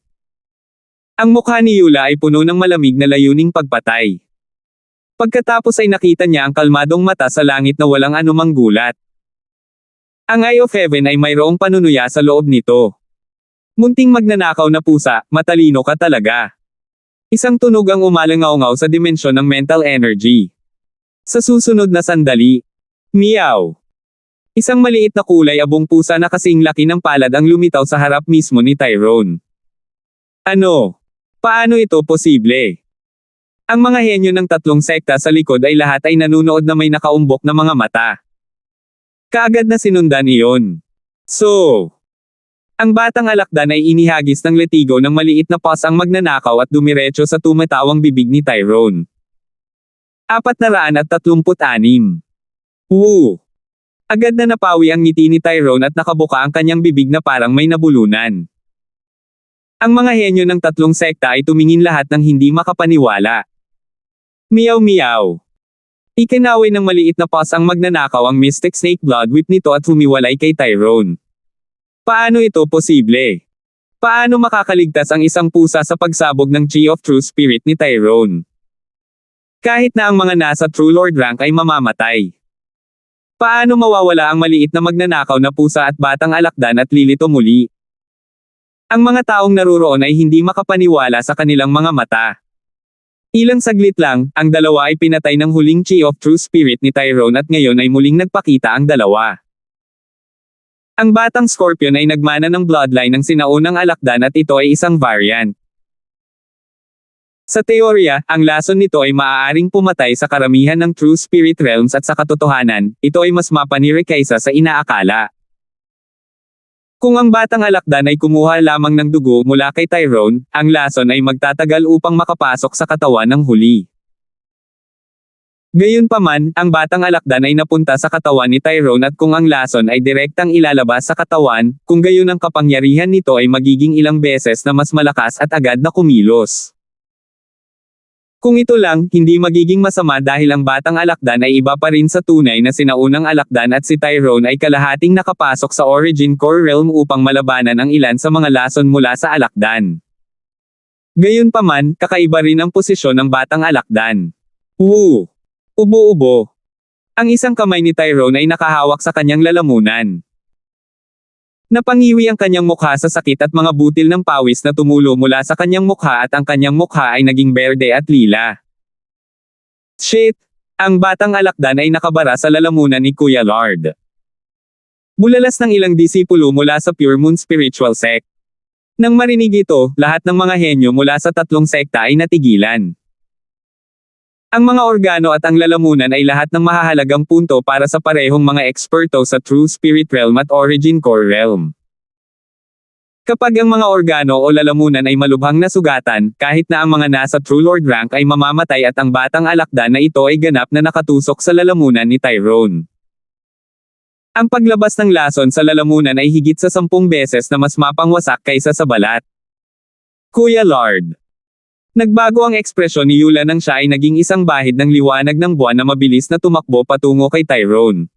Ang mukha ni Eula ay puno ng malamig na layuning pagpatay. Pagkatapos ay nakita niya ang kalmadong mata sa langit na walang anumang gulat. Ang Eye of Heaven ay mayroong panunuya sa loob nito. Munting magnanakaw na pusa, matalino ka talaga. Isang tunog ang umalangaw-ngaw sa dimensyon ng mental energy. Sa susunod na sandali, meow. Isang maliit na kulay abong pusa na kasing laki ng palad ang lumitaw sa harap mismo ni Tyrone. Ano? Paano ito posible? Ang mga henyo ng 3 sekta sa likod ay lahat ay nanunood na may nakaumbok na mga mata. Kaagad na sinundan iyon. So, ang batang alakdan ay inihagis ng letigo ng maliit na paws ang magnanakaw at dumiretso sa tumatawang bibig ni Tyrone. 436. Woo! Agad na napawi ang ngiti ni Tyrone at nakabuka ang kanyang bibig na parang may nabulunan. Ang mga henyo ng 3 sekta ay tumingin lahat ng hindi makapaniwala. Meow meow. Ikinaway ng maliit na paws ang magnanakaw ang Mystic Snake Blood Whip nito at humiwalay kay Tyrone. Paano ito posible? Paano makakaligtas ang isang pusa sa pagsabog ng Chi of True Spirit ni Tyrone? Kahit na ang mga nasa True Lord rank ay mamamatay. Paano mawawala ang maliit na magnanakaw na pusa at batang alakdan at lilito muli? Ang mga taong naruroon ay hindi makapaniwala sa kanilang mga mata. Ilang saglit lang, ang dalawa ay pinatay ng huling Chi of True Spirit ni Tyrone at ngayon ay muling nagpakita ang dalawa. Ang batang Scorpion ay nagmana ng bloodline ng sinaunang alakdan at ito ay isang variant. Sa teorya, ang lason nito ay maaaring pumatay sa karamihan ng True Spirit realms at sa katotohanan, ito ay mas mapaniri kaysa sa inaakala. Kung ang batang alakdan ay kumuha lamang ng dugo mula kay Tyrone, ang lason ay magtatagal upang makapasok sa katawan ng huli. Gayunpaman, ang batang alakdan ay napunta sa katawan ni Tyrone at kung ang lason ay direktang ilalabas sa katawan, kung gayon ang kapangyarihan nito ay magiging ilang beses na mas malakas at agad na kumilos. Kung ito lang, hindi magiging masama dahil ang batang alakdan ay iba pa rin sa tunay na sinaunang alakdan at si Tyrone ay kalahating nakapasok sa Origin Core Realm upang malabanan ang ilan sa mga lason mula sa alakdan. Gayunpaman, kakaiba rin ang posisyon ng batang alakdan. Woo! Ubo-ubo. Ang isang kamay ni Tyrone ay nakahawak sa kanyang lalamunan. Napangiwi ang kanyang mukha sa sakit at mga butil ng pawis na tumulo mula sa kanyang mukha at ang kanyang mukha ay naging berde at lila. Shit! Ang batang alakdan ay nakabara sa lalamunan ni Kuya Lord. Bulalas ng ilang disipulo mula sa Pure Moon Spiritual Sect. Nang marinig ito, lahat ng mga henyo mula sa 3 sekta ay natigilan. Ang mga organo at ang lalamunan ay lahat ng mahahalagang punto para sa parehong mga eksperto sa True Spirit Realm at Origin Core Realm. Kapag ang mga organo o lalamunan ay malubhang nasugatan, kahit na ang mga nasa True Lord rank ay mamamatay at ang batang alakdan na ito ay ganap na nakatusok sa lalamunan ni Tyrone. Ang paglabas ng lason sa lalamunan ay higit sa 10 beses na mas mapangwasak kaysa sa balat. Kuya Lord. Nagbago ang ekspresyon ni Eula nang siya ay naging isang bahid ng liwanag ng buwan na mabilis na tumakbo patungo kay Tyrone.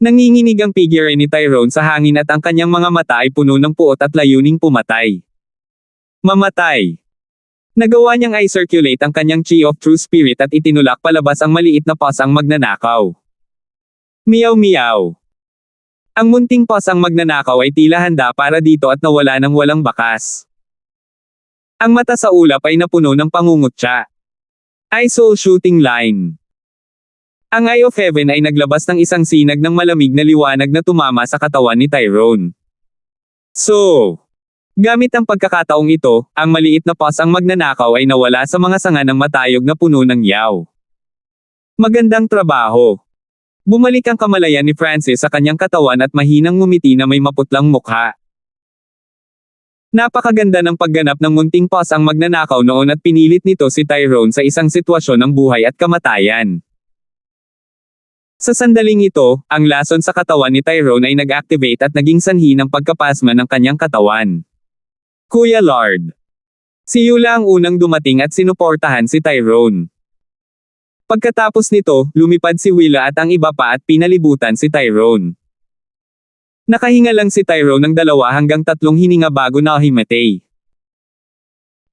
Nanginginig ang figure ni Tyrone sa hangin at ang kanyang mga mata ay puno ng puot at layuning pumatay. Mamatay. Nagawa niyang i-circulate ang kanyang Chi of True Spirit at itinulak palabas ang maliit na paws ang magnanakaw. Meow meow. Ang munting paws ang magnanakaw ay tila handa para dito at nawala ng walang bakas. Ang mata sa ulap ay napuno ng pangungutya. Eye soul shooting line. Ang Eye of Heaven ay naglabas ng isang sinag ng malamig na liwanag na tumama sa katawan ni Tyrone. So, gamit ang pagkakataong ito, ang maliit na paws ang magnanakaw ay nawala sa mga sanga ng matayog na puno ng yaw. Magandang trabaho. Bumalik ang kamalayan ni Francis sa kanyang katawan at mahinang ngumiti na may maputlang mukha. Napakaganda ng pagganap ng munting paws ang magnanakaw noon at pinilit nito si Tyrone sa isang sitwasyon ng buhay at kamatayan. Sa sandaling ito, ang lason sa katawan ni Tyrone ay nag-activate at naging sanhi ng pagkapasma ng kanyang katawan. Kuya Lord. Si Eula ang unang dumating at sinuportahan si Tyrone. Pagkatapos nito, lumipad si Willa at ang iba pa at pinalibutan si Tyrone. Nakahinga lang si Tyrone ng 2 hanggang 3 hininga bago nahimatay.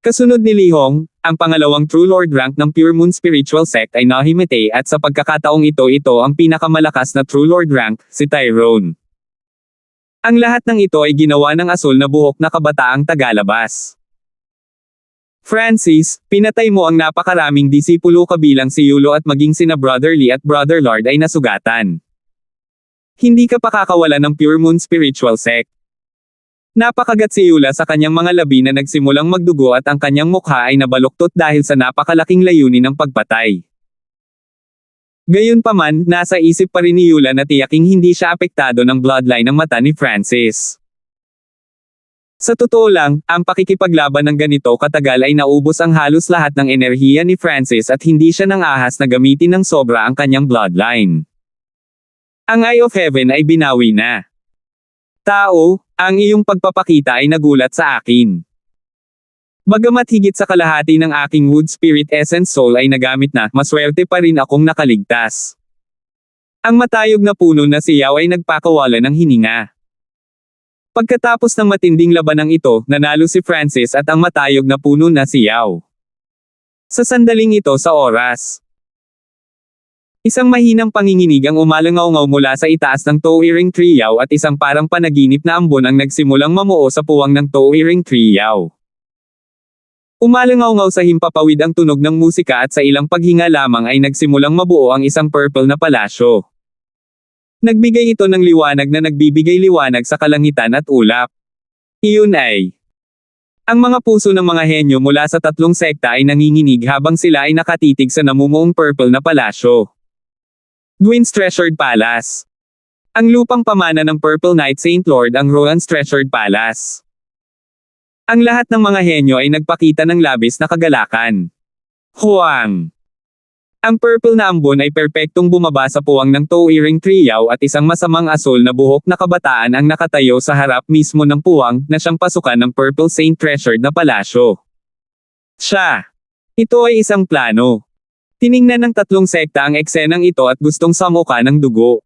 Kasunod ni Li Hong, ang pangalawang True Lord rank ng Pure Moon Spiritual Sect ay nahimatay at sa pagkakataong ito ang pinakamalakas na True Lord rank, si Tyrone. Ang lahat ng ito ay ginawa ng asul na buhok na kabataang tagalabas. Francis, pinatay mo ang napakaraming disipulo kabilang si Yulo at maging sina Brother Lee at Brother Lord ay nasugatan. Hindi ka pakakawalan ng Pure Moon Spiritual Sect. Napakagat si Eula sa kanyang mga labi na nagsimulang magdugo at ang kanyang mukha ay nabaluktot dahil sa napakalaking layunin ng pagpatay. Gayunpaman, nasa isip pa rin ni Eula na tiyaking hindi siya apektado ng bloodline ng mata ni Francis. Sa totoo lang, ang pakikipaglaban ng ganito katagal ay naubos ang halos lahat ng enerhiya ni Francis at hindi siya nang ahas na gamitin ng sobra ang kanyang bloodline. Ang Eye of Heaven ay binawi na. Tao, ang iyong pagpapakita ay nagulat sa akin. Bagamat higit sa kalahati ng aking Wood Spirit Essence Soul ay nagamit na, maswerte pa rin akong nakaligtas. Ang matayog na puno na si Yao ay nagpakawala ng hininga. Pagkatapos ng matinding labanang ito, nanalo si Francis at ang matayog na puno na si Yao. Sa sandaling ito sa oras. Isang mahinang panginginig ang umalangaw-ngaw mula sa itaas ng Towering Tree Yao at isang parang panaginip na ambon ang nagsimulang mamuo sa puwang ng Towering Tree Yao. Umalangaw-ngaw sa himpapawid ang tunog ng musika at sa ilang paghinga lamang ay nagsimulang mabuo ang isang purple na palasyo. Nagbigay ito ng liwanag na nagbibigay liwanag sa kalangitan at ulap. Iyon ay ang mga puso ng mga henyo mula sa 3 sekta ay nanginginig habang sila ay nakatitig sa namumuong purple na palasyo. Gwyn's Treasured Palace. Ang lupang pamana ng Purple Knight Saint Lord ang Rohan's Treasured Palace. Ang lahat ng mga henyo ay nagpakita ng labis na kagalakan. Huang. Ang purple na ambon ay perpektong bumaba sa puwang ng Towering Tree Yao at isang masamang asul na buhok na kabataan ang nakatayo sa harap mismo ng puwang na siyang pasukan ng Purple Saint Treasured na palasyo. Siya. Ito ay isang plano. Tiningnan ng 3 sekta ang eksenang ito at gustong samuka ng dugo.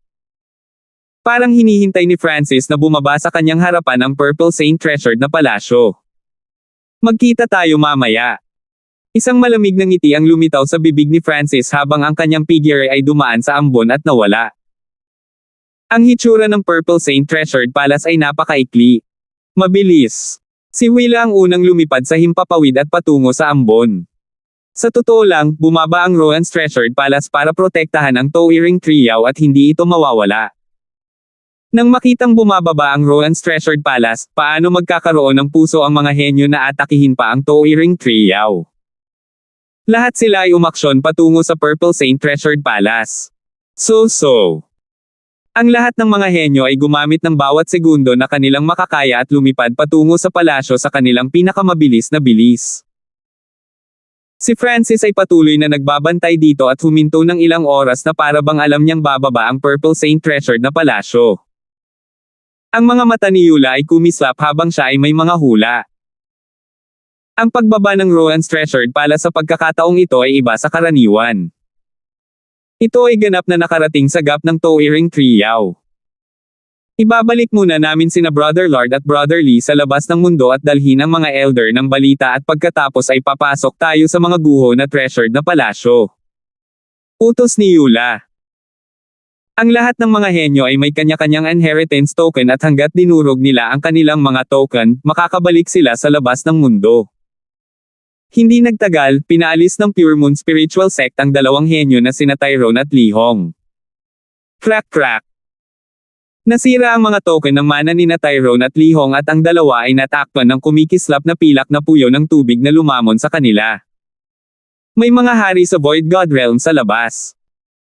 Parang hinihintay ni Francis na bumaba sa kanyang harapan ang Purple Saint Treasured na palasyo. Magkita tayo mamaya. Isang malamig na ngiti ang lumitaw sa bibig ni Francis habang ang kanyang figure ay dumaan sa ambon at nawala. Ang hitsura ng Purple Saint Treasured Palace ay napakaikli. Mabilis. Si Willa ang unang lumipad sa himpapawid at patungo sa ambon. Sa totoo lang, bumaba ang Rohan's Treasured Palace para protektahan ang Towering Tree Yao at hindi ito mawawala. Nang makitang bumababa ang Rohan's Treasured Palace, paano magkakaroon ng puso ang mga henyo na atakihin pa ang Towering Tree Yao? Lahat sila ay umaksyon patungo sa Purple Saint Treasured Palace. So. Ang lahat ng mga henyo ay gumamit ng bawat segundo na kanilang makakaya at lumipad patungo sa palasyo sa kanilang pinakamabilis na bilis. Si Francis ay patuloy na nagbabantay dito at huminto ng ilang oras na para bang alam niyang bababa ang Purple Saint Treasured na palasyo. Ang mga mata ni Eula ay kumislap habang siya ay may mga hula. Ang pagbaba ng Rohan's Treasured Palace sa pagkakataong ito ay iba sa karaniwan. Ito ay ganap na nakarating sa gap ng Towering Tree Yao. Ibabalik muna namin sina Brother Lord at Brother Lee sa labas ng mundo at dalhin ang mga elder ng balita at pagkatapos ay papasok tayo sa mga guho na treasured na palasyo. Utos ni Eula. Ang lahat ng mga henyo ay may kanya-kanyang inheritance token at hanggat dinurog nila ang kanilang mga token, makakabalik sila sa labas ng mundo. Hindi nagtagal, pinaalis ng Pure Moon Spiritual Sect ang dalawang henyo na sina Tyrone at Li Hong. Crack crack. Nasira ang mga token ng mana ni Tyrone at Li Hong at ang dalawa ay natakpan ng kumikislap na pilak na puyo ng tubig na lumamon sa kanila. May mga hari sa Void God Realm sa labas.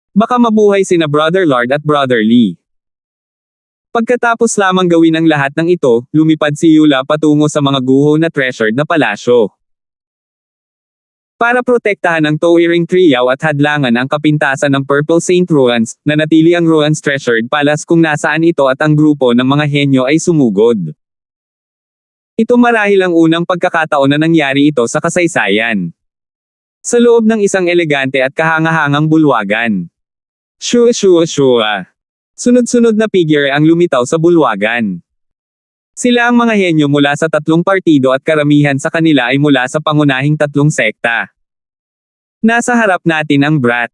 Baka mabuhay sina Brother Lord at Brother Lee. Pagkatapos lamang gawin ang lahat ng ito, lumipad si Eula patungo sa mga guho na treasured na palasyo. Para protektahan ang Towering Triao at hadlangan ang kapintasan ng Purple Saint Ruins, nanatili ang Ruins Treasured Palace kung nasaan ito at ang grupo ng mga henyo ay sumugod. Ito marahil ang unang pagkakataon na nangyari ito sa kasaysayan. Sa loob ng isang elegante at kahangahangang bulwagan. Shua. Sunod-sunod na figure ang lumitaw sa bulwagan. Sila ang mga henyo mula sa tatlong partido at karamihan sa kanila ay mula sa pangunahing tatlong sekta. Nasa harap natin ang Brat.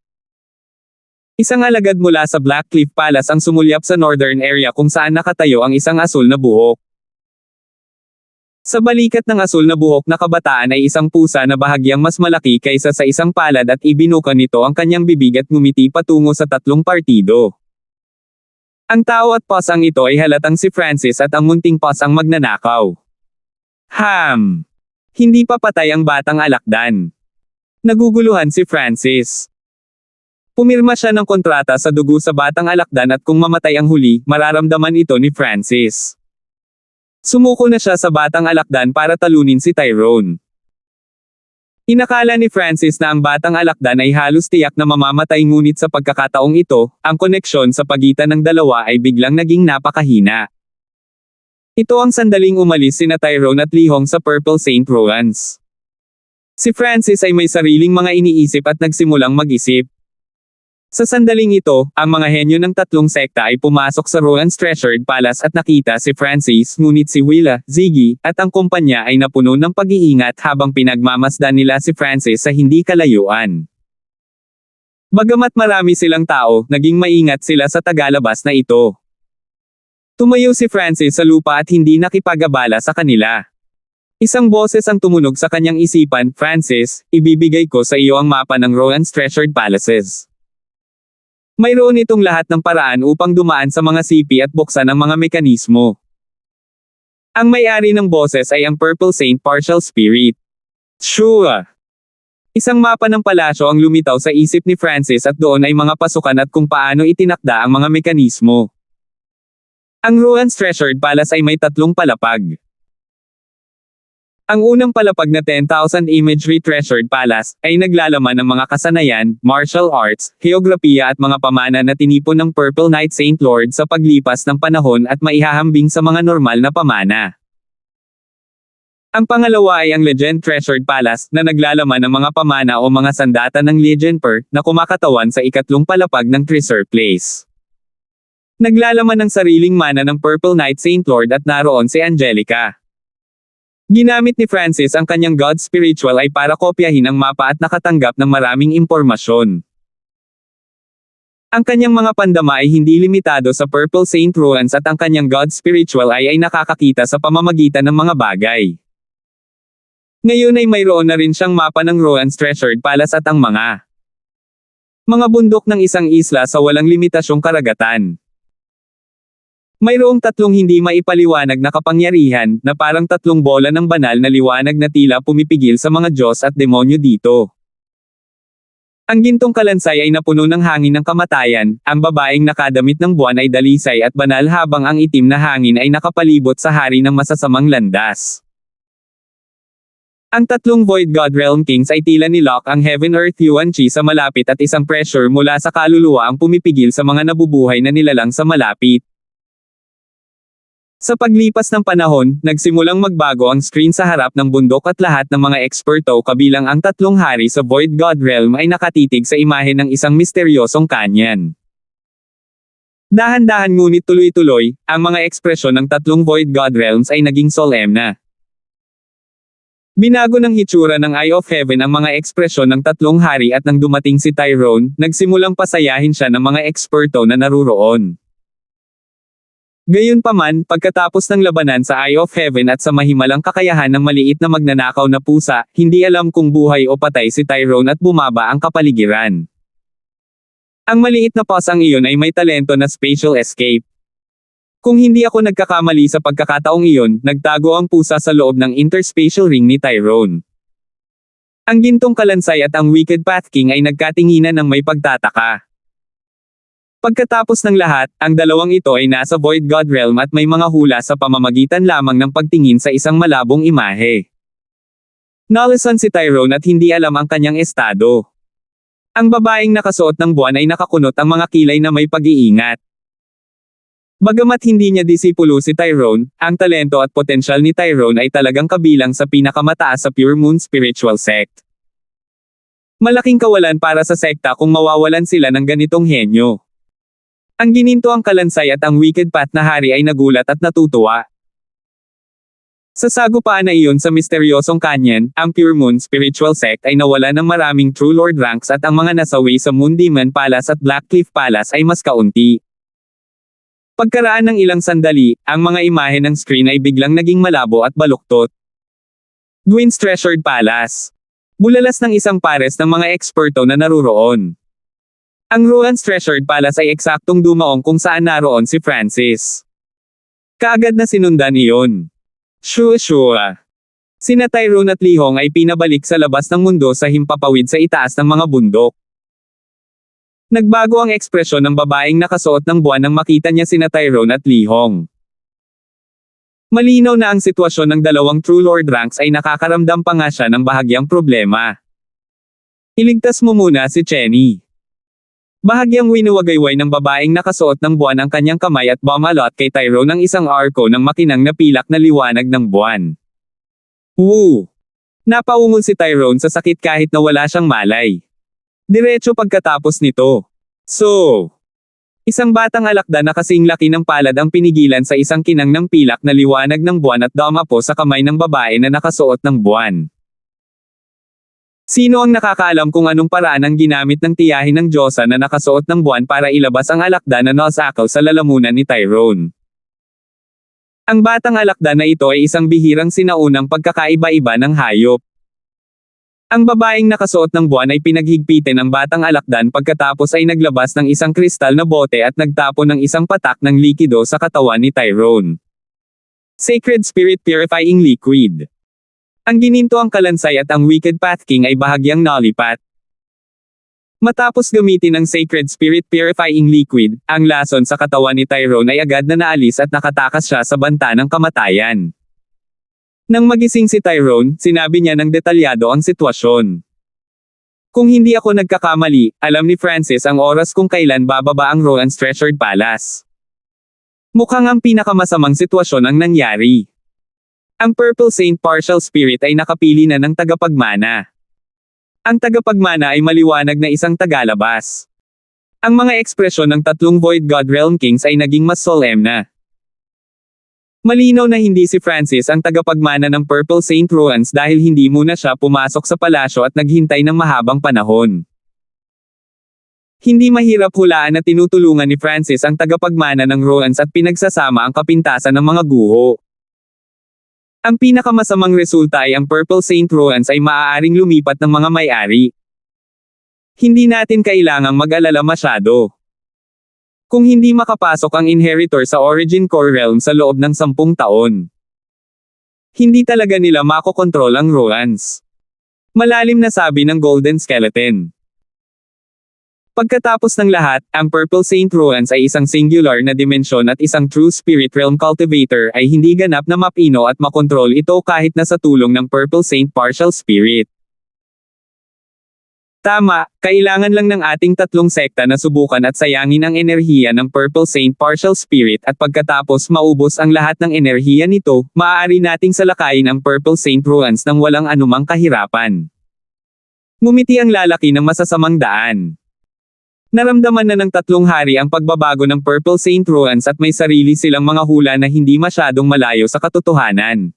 Isang alagad mula sa Blackcliff Palace ang sumulyap sa northern area kung saan nakatayo ang isang asul na buhok. Sa balikat ng asul na buhok na kabataan ay isang pusa na bahagyang mas malaki kaysa sa isang palad at ibinuka nito ang kanyang bibig at ngumiti patungo sa tatlong partido. Ang tao at pasang ito ay halatang si Francis at ang munting pasang magnanakaw. Hindi pa patay ang batang alakdan. Naguguluhan si Francis. Pumirma siya ng kontrata sa dugo sa batang alakdan at kung mamatay ang huli, mararamdaman ito ni Francis. Sumuko na siya sa batang alakdan para talunin si Tyrone. Inakala ni Francis na ang batang alakdan ay halos tiyak na mamamatay ngunit sa pagkakataong ito, ang koneksyon sa pagitan ng dalawa ay biglang naging napakahina. Ito ang sandaling umalis sina Tyrone at Li Hong sa Purple Saint Ruins. Si Francis ay may sariling mga iniisip at nagsimulang mag-isip. Sa sandaling ito, ang mga henyo ng tatlong sekta ay pumasok sa Ruins Treasured Palace at nakita si Francis ngunit si Willa, Ziggy, at ang kumpanya ay napuno ng pag-iingat habang pinagmamasdan nila si Francis sa hindi kalayuan. Bagamat marami silang tao, naging maingat sila sa tagalabas na ito. Tumayo si Francis sa lupa at hindi nakipag-abala sa kanila. Isang boses ang tumunog sa kanyang isipan, "Francis, ibibigay ko sa iyo ang mapa ng Ruins Treasured Palaces. Mayroon itong lahat ng paraan upang dumaan sa mga sipi at buksan ang mga mekanismo." Ang may-ari ng boses ay ang Purple Saint Partial Spirit. Shua! Isang mapa ng palasyo ang lumitaw sa isip ni Francis at doon ay mga pasukan at kung paano itinakda ang mga mekanismo. Ang Ruins Treasured Palace ay may tatlong palapag. Ang unang palapag na 10,000 Imagery Treasured Palace, ay naglalaman ng mga kasanayan, martial arts, geografiya at mga pamana na tinipon ng Purple Knight Saint Lord sa paglipas ng panahon at maihahambing sa mga normal na pamana. Ang pangalawa ay ang Legend Treasured Palace, na naglalaman ng mga pamana o mga sandata ng Legend Per, na kumakatawan sa ikatlong palapag ng Treasure Place. Naglalaman ng sariling mana ng Purple Knight Saint Lord at naroon si Angelica. Ginamit ni Francis ang kanyang God Spiritual ay para kopyahin ang mapa at nakatanggap ng maraming impormasyon. Ang kanyang mga pandama ay hindi limitado sa Purple Saint Ruins at ang kanyang God Spiritual ay nakakakita sa pamamagitan ng mga bagay. Ngayon ay mayroon na rin siyang mapa ng Ruins Treasured Palace at ang mga bundok ng isang isla sa walang limitasyong karagatan. Mayroong tatlong hindi maipaliwanag na kapangyarihan, na parang tatlong bola ng banal na liwanag na tila pumipigil sa mga Diyos at demonyo dito. Ang gintong kalansay ay napuno ng hangin ng kamatayan, ang babaeng nakadamit ng buwan ay dalisay at banal habang ang itim na hangin ay nakapalibot sa hari ng masasamang landas. Ang tatlong Void God Realm Kings ay tila nilok ang Heaven Earth Yuan Chi sa malapit at isang pressure mula sa kaluluwa ang pumipigil sa mga nabubuhay na nilalang sa malapit. Sa paglipas ng panahon, nagsimulang magbago ang screen sa harap ng bundok at lahat ng mga eksperto kabilang ang tatlong hari sa Void God Realm ay nakatitig sa imahe ng isang misteryosong kanyan. Dahan-dahan ngunit tuloy-tuloy, ang mga ekspresyon ng tatlong Void God Realms ay naging solemna. Binago ng hitsura ng Eye of Heaven ang mga ekspresyon ng tatlong hari at nang dumating si Tyrone, nagsimulang pasayahin siya ng mga eksperto na naruroon. Gayunpaman, pagkatapos ng labanan sa Eye of Heaven at sa mahimalang kakayahan ng maliit na magnanakaw na pusa, hindi alam kung buhay o patay si Tyrone at bumaba ang kapaligiran. Ang maliit na pasang iyon ay may talento na spatial escape. Kung hindi ako nagkakamali sa pagkakataong iyon, nagtago ang pusa sa loob ng interspatial ring ni Tyrone. Ang gintong kalansay at ang Wicked Path King ay nagkatinginan ng may pagtataka. Pagkatapos ng lahat, ang dalawang ito ay nasa Void God Realm at may mga hula sa pamamagitan lamang ng pagtingin sa isang malabong imahe. Nalasan si Tyrone at hindi alam ang kanyang estado. Ang babaeng nakasuot ng buwan ay nakakunot ang mga kilay na may pag-iingat. Bagamat hindi niya disipulo si Tyrone, ang talento at potensyal ni Tyrone ay talagang kabilang sa pinakamataas sa Pure Moon Spiritual Sect. Malaking kawalan para sa sekta kung mawawalan sila ng ganitong henyo. Ang gininto ang kalansay at ang Wicked Path na hari ay nagulat at natutuwa. Sa sagupaan na iyon sa misteryosong kanyan, ang Pure Moon Spiritual Sect ay nawala ng maraming True Lord ranks at ang mga nasawi sa Moon Demon Palace at Blackcliff Palace ay mas kaunti. Pagkaraan ng ilang sandali, ang mga imahe ng screen ay biglang naging malabo at baluktot. Gwyn's Treasured Palace. Bulalas ng isang pares ng mga eksperto na naruroon. Ang Rohan's Treasured Palace ay eksaktong dumaong kung saan naroon si Francis. Kaagad na sinundan iyon. Sure. Sina Tyrone at Lihong ay pinabalik sa labas ng mundo sa himpapawid sa itaas ng mga bundok. Nagbago ang ekspresyon ng babaeng nakasuot ng buwan nang makita niya sina Tyrone at Lihong. Malinaw na ang sitwasyon ng dalawang True Lord ranks ay nakakaramdam pa nga siya ng bahagyang problema. Iligtas mo muna si Chenny. Bahagyang winuwagayway ng babaeng nakasuot ng buwan ang kanyang kamay at bumalot kay Tyrone ng isang arko ng makinang na pilak na liwanag ng buwan. Woo! Napaungol si Tyrone sa sakit kahit na wala siyang malay. Diretso pagkatapos nito. Isang batang alakda na kasing laki ng palad ang pinigilan sa isang kinang ng pilak na liwanag ng buwan at dumapo sa kamay ng babae na nakasuot ng buwan. Sino ang nakakaalam kung anong paraan ang ginamit ng tiyahin ng Diyosa na nakasuot ng buwan para ilabas ang alakda na nasakaw sa lalamunan ni Tyrone? Ang batang alakda na ito ay isang bihirang sinaunang pagkakaiba-iba ng hayop. Ang babaeng nakasuot ng buwan ay pinaghigpitin ng batang alakdan pagkatapos ay naglabas ng isang kristal na bote at nagtapon ng isang patak ng likido sa katawan ni Tyrone. Sacred Spirit Purifying Liquid. Ang gininto ang kalansay at ang Wicked Path King ay bahagyang nalipat. Matapos gamitin ang Sacred Spirit Purifying Liquid, ang lason sa katawan ni Tyrone ay agad na naalis at nakatakas siya sa banta ng kamatayan. Nang magising si Tyrone, sinabi niya ng detalyado ang sitwasyon. Kung hindi ako nagkakamali, alam ni Francis ang oras kung kailan bababa ang Rohan's Treasured Palace. Mukhang ang pinakamasamang sitwasyon ang nangyari. Ang Purple Saint Partial Spirit ay nakapili na ng tagapagmana. Ang tagapagmana ay maliwanag na isang tagalabas. Ang mga ekspresyon ng tatlong Void God Realm Kings ay naging mas solemn na. Malinaw na hindi si Francis ang tagapagmana ng Purple Saint Rohan's dahil hindi muna siya pumasok sa palasyo at naghintay ng mahabang panahon. Hindi mahirap hulaan na tinutulungan ni Francis ang tagapagmana ng Rohan's at pinagsasama ang kapintasan ng mga guho. Ang pinakamasamang resulta ay ang Purple Saint Rohan's ay maaaring lumipat ng mga may-ari. Hindi natin kailangang mag-alala masyado. Kung hindi makapasok ang inheritor sa Origin Core Realm sa loob ng 10 taon, hindi talaga nila makokontrol ang Rohan's. Malalim na sabi ng Golden Skeleton. Pagkatapos ng lahat, ang Purple Saint Rohan's ay isang singular na dimensyon at isang true spirit realm cultivator ay hindi ganap na mapino at makontrol ito kahit na sa tulong ng Purple Saint Partial Spirit. Tama, kailangan lang ng ating tatlong sekta na subukan at sayangin ang enerhiya ng Purple Saint Partial Spirit at pagkatapos maubos ang lahat ng enerhiya nito, maaari nating salakayin ang Purple Saint Rohan's nang walang anumang kahirapan. Ngumiti ang lalaki ng masasamang daan. Naramdaman na ng tatlong hari ang pagbabago ng Purple Saint Rohan's at may sarili silang mga hula na hindi masyadong malayo sa katotohanan.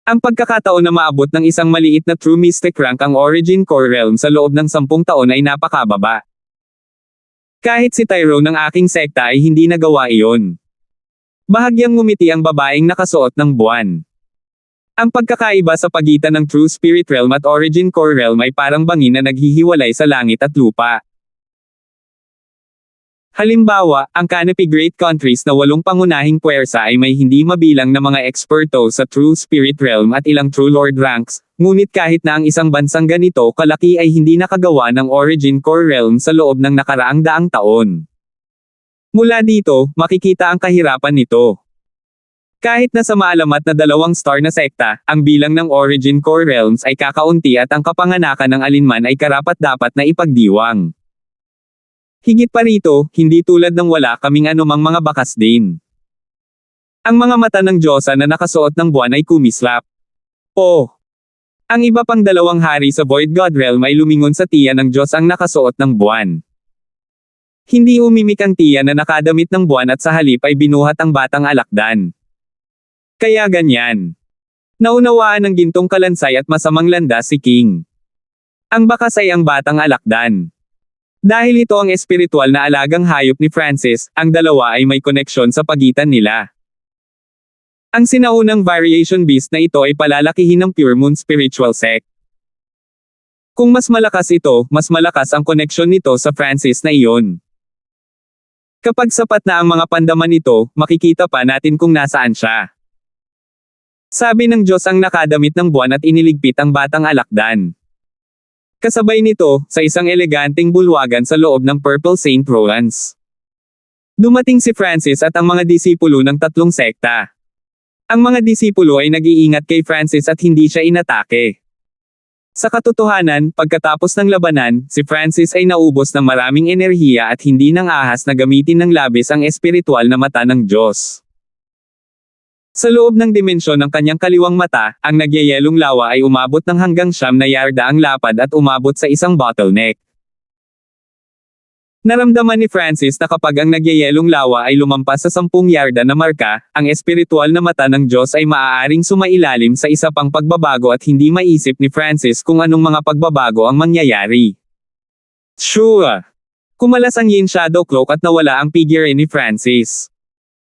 Ang pagkakataon na maabot ng isang maliit na True Mystic rank ang Origin Core Realm sa loob ng 10 taon ay napakababa. Kahit si Tyrone ng aking sekta ay hindi nagawa iyon. Bahagyang ngumiti ang babaeng nakasuot ng buwan. Ang pagkakaiba sa pagitan ng True Spirit Realm at Origin Core Realm ay parang bangin na naghihiwalay sa langit at lupa. Halimbawa, ang Canopy Great Countries na 8 pangunahing puwersa ay may hindi mabilang na mga eksperto sa True Spirit Realm at ilang True Lord ranks, ngunit kahit na ang isang bansang ganito kalaki ay hindi nakagawa ng Origin Core Realm sa loob ng nakaraang daang taon. Mula dito, makikita ang kahirapan nito. Kahit na sa maalamat na 2 star na sekta, ang bilang ng Origin Core Realms ay kakaunti at ang kapanganakan ng alinman ay karapat-dapat na ipagdiwang. Higit pa rito, hindi tulad ng wala kaming anumang mga bakas din. Ang mga mata ng Diyosa na nakasuot ng buwan ay kumislap. Ang iba pang 2 hari sa Void God Realm ay lumingon sa tiyan ng Diyos ang nakasuot ng buwan. Hindi umimik ang tiyan na nakadamit ng buwan at sa halip ay binuhat ang batang alakdan. Kaya ganyan. Naunawaan ng gintong kalansay at masamang landas si King. Ang bakas ay ang batang alakdan. Dahil ito ang espiritual na alagang hayop ni Francis, ang dalawa ay may koneksyon sa pagitan nila. Ang sinaunang variation beast na ito ay palalakihin ng Pure Moon Spiritual Sect. Kung mas malakas ito, mas malakas ang koneksyon nito sa Francis na iyon. Kapag sapat na ang mga pandaman nito, makikita pa natin kung nasaan siya. Sabi ng Diyos ang nakadamit ng buwan at iniligpit ang batang alakdan. Kasabay nito, sa isang eleganteng bulwagan sa loob ng Purple Saint Rollins. Dumating si Francis at ang mga disipulo ng 3 sekta. Ang mga disipulo ay nag-iingat kay Francis at hindi siya inatake. Sa katotohanan, pagkatapos ng labanan, si Francis ay naubos ng maraming enerhiya at hindi nang ahas na gamitin ng labis ang espiritual na mata ng Diyos. Sa loob ng dimensyon ng kanyang kaliwang mata, ang nagyayelong lawa ay umabot ng hanggang 9 na yarda ang lapad at umabot sa isang bottleneck. Naramdaman ni Francis na kapag ang nagyayelong lawa ay lumampas sa 10 yarda na marka, ang espiritual na mata ng Diyos ay maaaring sumailalim sa isa pang pagbabago at hindi maisip ni Francis kung anong mga pagbabago ang mangyayari. Sure! Kumalas ang Yin Shadow Cloak at nawala ang figure ni Francis.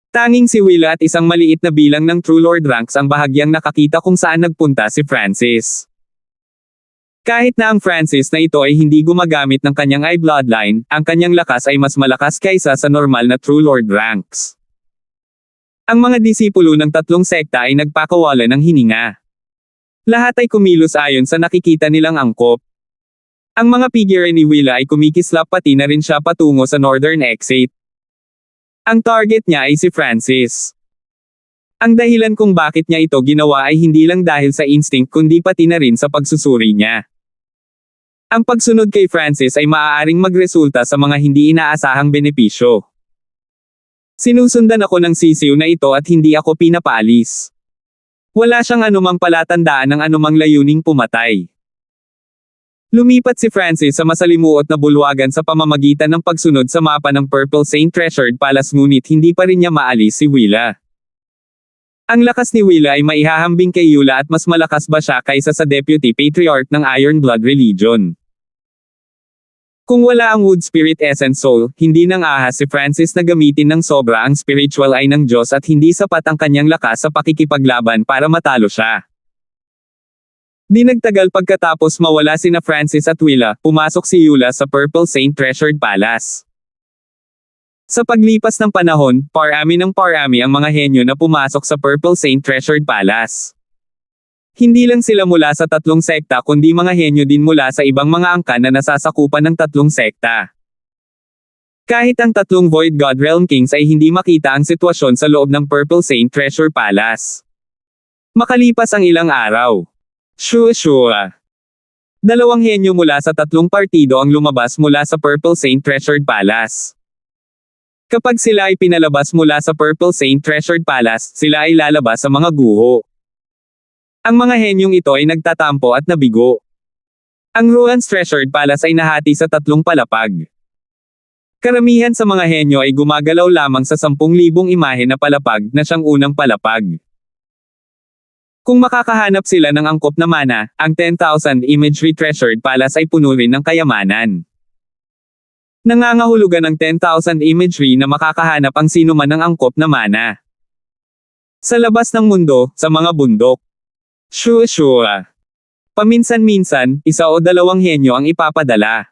Tanging si Willa at isang maliit na bilang ng True Lord ranks ang bahagyang nakakita kung saan nagpunta si Francis. Kahit na ang Francis na ito ay hindi gumagamit ng kanyang eye bloodline, ang kanyang lakas ay mas malakas kaysa sa normal na True Lord ranks. Ang mga disipulo ng 3 sekta ay nagpakawala ng hininga. Lahat ay kumilos ayon sa nakikita nilang angkop. Ang mga figure ni Willa ay kumikislap pati na rin siya patungo sa northern exit. Ang target niya ay si Francis. Ang dahilan kung bakit niya ito ginawa ay hindi lang dahil sa instinct kundi pati na rin sa pagsusuri niya. Ang pagsunod kay Francis ay maaaring magresulta sa mga hindi inaasahang benepisyo. Sinusundan ako ng sisiw na ito at hindi ako pinapaalis. Wala siyang anumang palatandaan ng anumang layuning pumatay. Lumipat si Francis sa masalimuot na bulwagan sa pamamagitan ng pagsunod sa mapa ng Purple Saint Treasured Palace ngunit hindi pa rin niya maalis si Willa. Ang lakas ni Willa ay maihahambing kay Eula at mas malakas ba siya kaysa sa Deputy Patriarch ng Iron Blood Religion. Kung wala ang Wood Spirit Essence Soul, hindi nang ahas si Francis na gamitin ng sobra ang spiritual eye ng Diyos at hindi sapat ang kanyang lakas sa pakikipaglaban para matalo siya. Di nagtagal pagkatapos mawala sina Francis at Willa, pumasok si Eula sa Purple Saint Treasured Palace. Sa paglipas ng panahon, parami ng parami ang mga henyo na pumasok sa Purple Saint Treasured Palace. Hindi lang sila mula sa 3 sekta kundi mga henyo din mula sa ibang mga angkan na nasasakupan ng 3 sekta. Kahit ang 3 Void God Realm Kings ay hindi makita ang sitwasyon sa loob ng Purple Saint Treasure Palace. Makalipas ang ilang araw. Sure. 2 henyo mula sa 3 partido ang lumabas mula sa Purple Saint Treasured Palace. Kapag sila ay pinalabas mula sa Purple Saint Treasured Palace, sila ay lalabas sa mga guho. Ang mga henyong ito ay nagtatampo at nabigo. Ang Ruan's Treasured Palace ay nahati sa 3 palapag. Karamihan sa mga henyo ay gumagalaw lamang sa 10,000 imahe na palapag na siyang unang palapag. Kung makakahanap sila ng angkop na mana, ang 10,000 Imagery Treasured Palace ay puno rin ng kayamanan. Nangangahulugan ng 10,000 imagery na makakahanap ang sino man ng angkop na mana. Sa labas ng mundo, sa mga bundok. Sure. Paminsan-minsan, isa o dalawang henyo ang ipapadala.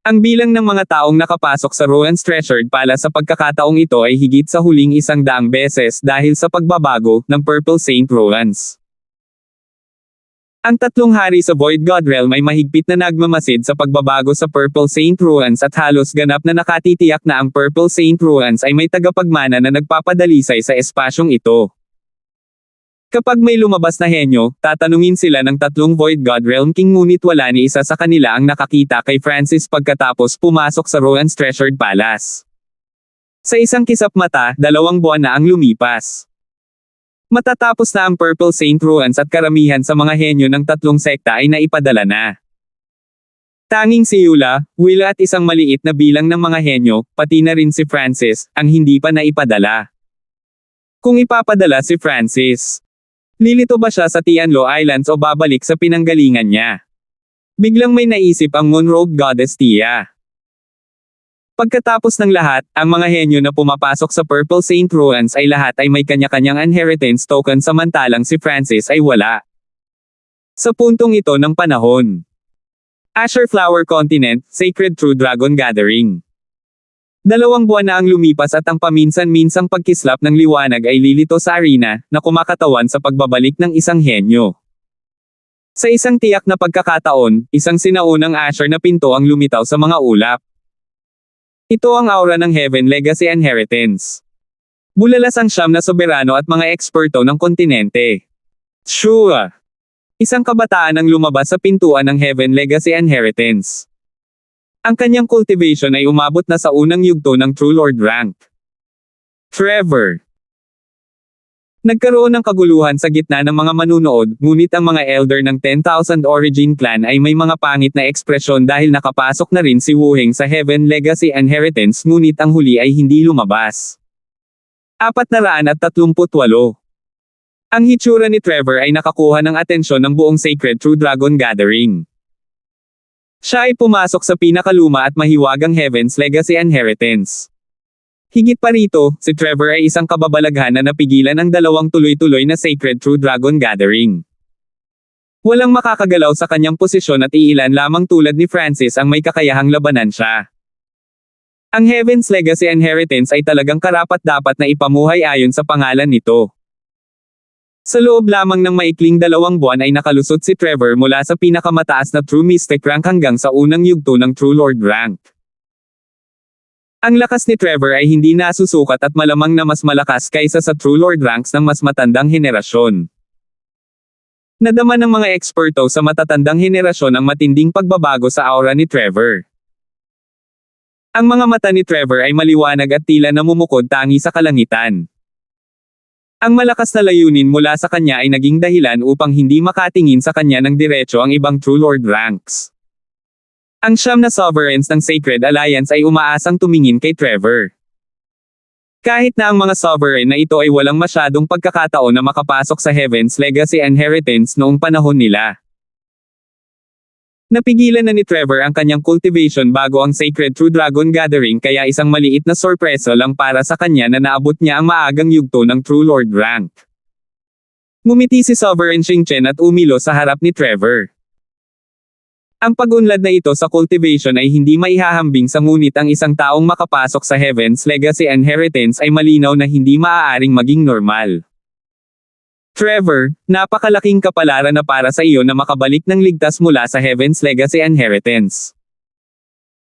Ang bilang ng mga taong nakapasok sa Rowan's Treasured Palace sa pagkakataong ito ay higit sa huling 100 beses dahil sa pagbabago ng Purple Saint Rowans. Ang tatlong hari sa Void God Realm ay mahigpit na nagmamasid sa pagbabago sa Purple Saint Rowans at halos ganap na nakatitiyak na ang Purple Saint Rowans ay may tagapagmana na nagpapadalisay sa espasyong ito. Kapag may lumabas na henyo, tatanungin sila ng tatlong Void God Realm King ngunit wala ni isa sa kanila ang nakakita kay Francis pagkatapos pumasok sa Rowan's Treasured Palace. Sa isang kisap mata, 2 buwan na ang lumipas. Matatapos na ang Purple Saint Rowans at karamihan sa mga henyo ng tatlong sekta ay naipadala na. Tanging si Eula, Will at isang maliit na bilang ng mga henyo, pati na rin si Francis, ang hindi pa naipadala. Kung ipapadala si Francis, lilito ba siya sa Tianlo Islands o babalik sa pinanggalingan niya? Biglang may naisip ang Moon-robed Goddess Tia. Pagkatapos ng lahat, ang mga henyo na pumapasok sa Purple Saint Rowans ay lahat ay may kanya-kanyang inheritance token samantalang si Francis ay wala. Sa puntong ito ng panahon. Azure Flower Continent, Sacred True Dragon Gathering. 2 buwan na ang lumipas at ang paminsan-minsang pagkislap ng liwanag ay lilito sa arena, na kumakatawan sa pagbabalik ng isang henyo. Sa isang tiyak na pagkakataon, isang sinaunang Azure na pinto ang lumitaw sa mga ulap. Ito ang aura ng Heaven Legacy Inheritance. Bulalas ang siyam na soberano at mga eksperto ng kontinente. Sure! Isang kabataan ang lumabas sa pintuan ng Heaven Legacy Inheritance. Ang kanyang cultivation ay umabot na sa unang yugto ng True Lord rank. Trevor. Nagkaroon ng kaguluhan sa gitna ng mga manunood, ngunit ang mga elder ng 10,000 Origin Clan ay may mga pangit na ekspresyon dahil nakapasok na rin si Wu Heng sa Heaven Legacy Inheritance ngunit ang huli ay hindi lumabas. 438. Ang hitsura ni Trevor ay nakakuha ng atensyon ng buong Sacred True Dragon Gathering. Siya ay pumasok sa pinakaluma at mahiwagang Heaven's Legacy Inheritance. Higit pa rito, si Trevor ay isang kababalaghan na napigilan ang 2 tuloy-tuloy na Sacred True Dragon Gathering. Walang makakagalaw sa kanyang posisyon at iilan lamang tulad ni Francis ang may kakayahang labanan siya. Ang Heaven's Legacy Inheritance ay talagang karapat-dapat na ipamuhay ayon sa pangalan nito. Sa loob lamang ng maikling 2 buwan ay nakalusot si Trevor mula sa pinakamataas na True Mystic rank hanggang sa unang yugto ng True Lord rank. Ang lakas ni Trevor ay hindi nasusukat at malamang na mas malakas kaysa sa True Lord ranks ng mas matandang henerasyon. Nadama ng mga eksperto sa matatandang henerasyon ang matinding pagbabago sa aura ni Trevor. Ang mga mata ni Trevor ay maliwanag at tila namumukod tangi sa kalangitan. Ang malakas na layunin mula sa kanya ay naging dahilan upang hindi makatingin sa kanya ng diretso ang ibang True Lord ranks. Ang 9 na sovereigns ng Sacred Alliance ay umaasang tumingin kay Trevor. Kahit na ang mga sovereign na ito ay walang masyadong pagkakataon na makapasok sa Heaven's Legacy Inheritance noong panahon nila. Napigilan na ni Trevor ang kanyang cultivation bago ang Sacred True Dragon Gathering kaya isang maliit na sorpresa lang para sa kanya na naabot niya ang maagang yugto ng True Lord rank. Ngumiti si Sovereign Xingchen at umilo sa harap ni Trevor. Ang pag-unlad na ito sa cultivation ay hindi maihahambing sa ngunit ang isang taong makapasok sa Heaven's Legacy Inheritance ay malinaw na hindi maaaring maging normal. Trevor, napakalaking kapalaran na para sa iyo na makabalik ng ligtas mula sa Heaven's Legacy Inheritance.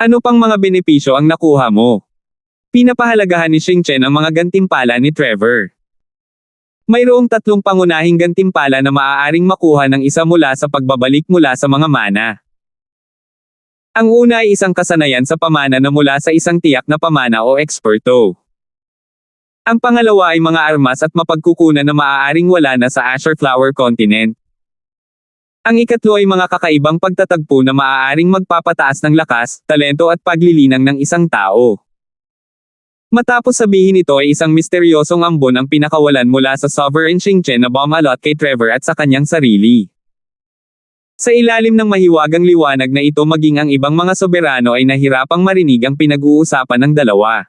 Ano pang mga benepisyo ang nakuha mo? Pinapahalagahan ni Xingchen ang mga gantimpala ni Trevor. Mayroong 3 pangunahing gantimpala na maaaring makuha ng isa mula sa pagbabalik mula sa mga mana. Ang una ay isang kasanayan sa pamana na mula sa isang tiyak na pamana o eksperto. Ang pangalawa ay mga armas at mapagkukunan na maaaring wala na sa Azure Flower Continent. Ang ikatlo ay mga kakaibang pagtatagpo na maaaring magpapataas ng lakas, talento at paglilinang ng isang tao. Matapos sabihin ito ay isang misteryosong ambon ang pinakawalan mula sa Sovereign Xingchen na bumalot kay Trevor at sa kanyang sarili. Sa ilalim ng mahiwagang liwanag na ito maging ang ibang mga soberano ay nahirapang marinig ang pinag-uusapan ng dalawa.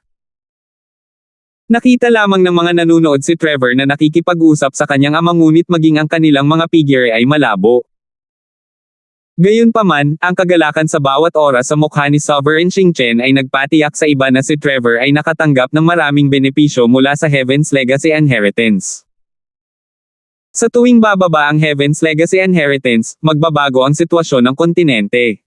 Nakita lamang ng mga nanunood si Trevor na nakikipag-usap sa kanyang ama ngunit maging ang kanilang mga figure ay malabo. Gayunpaman, ang kagalakan sa bawat oras sa mukha ni Sovereign Xingchen ay nagpatiyak sa iba na si Trevor ay nakatanggap ng maraming benepisyo mula sa Heaven's Legacy Inheritance. Sa tuwing bababa ang Heaven's Legacy Inheritance, magbabago ang sitwasyon ng kontinente.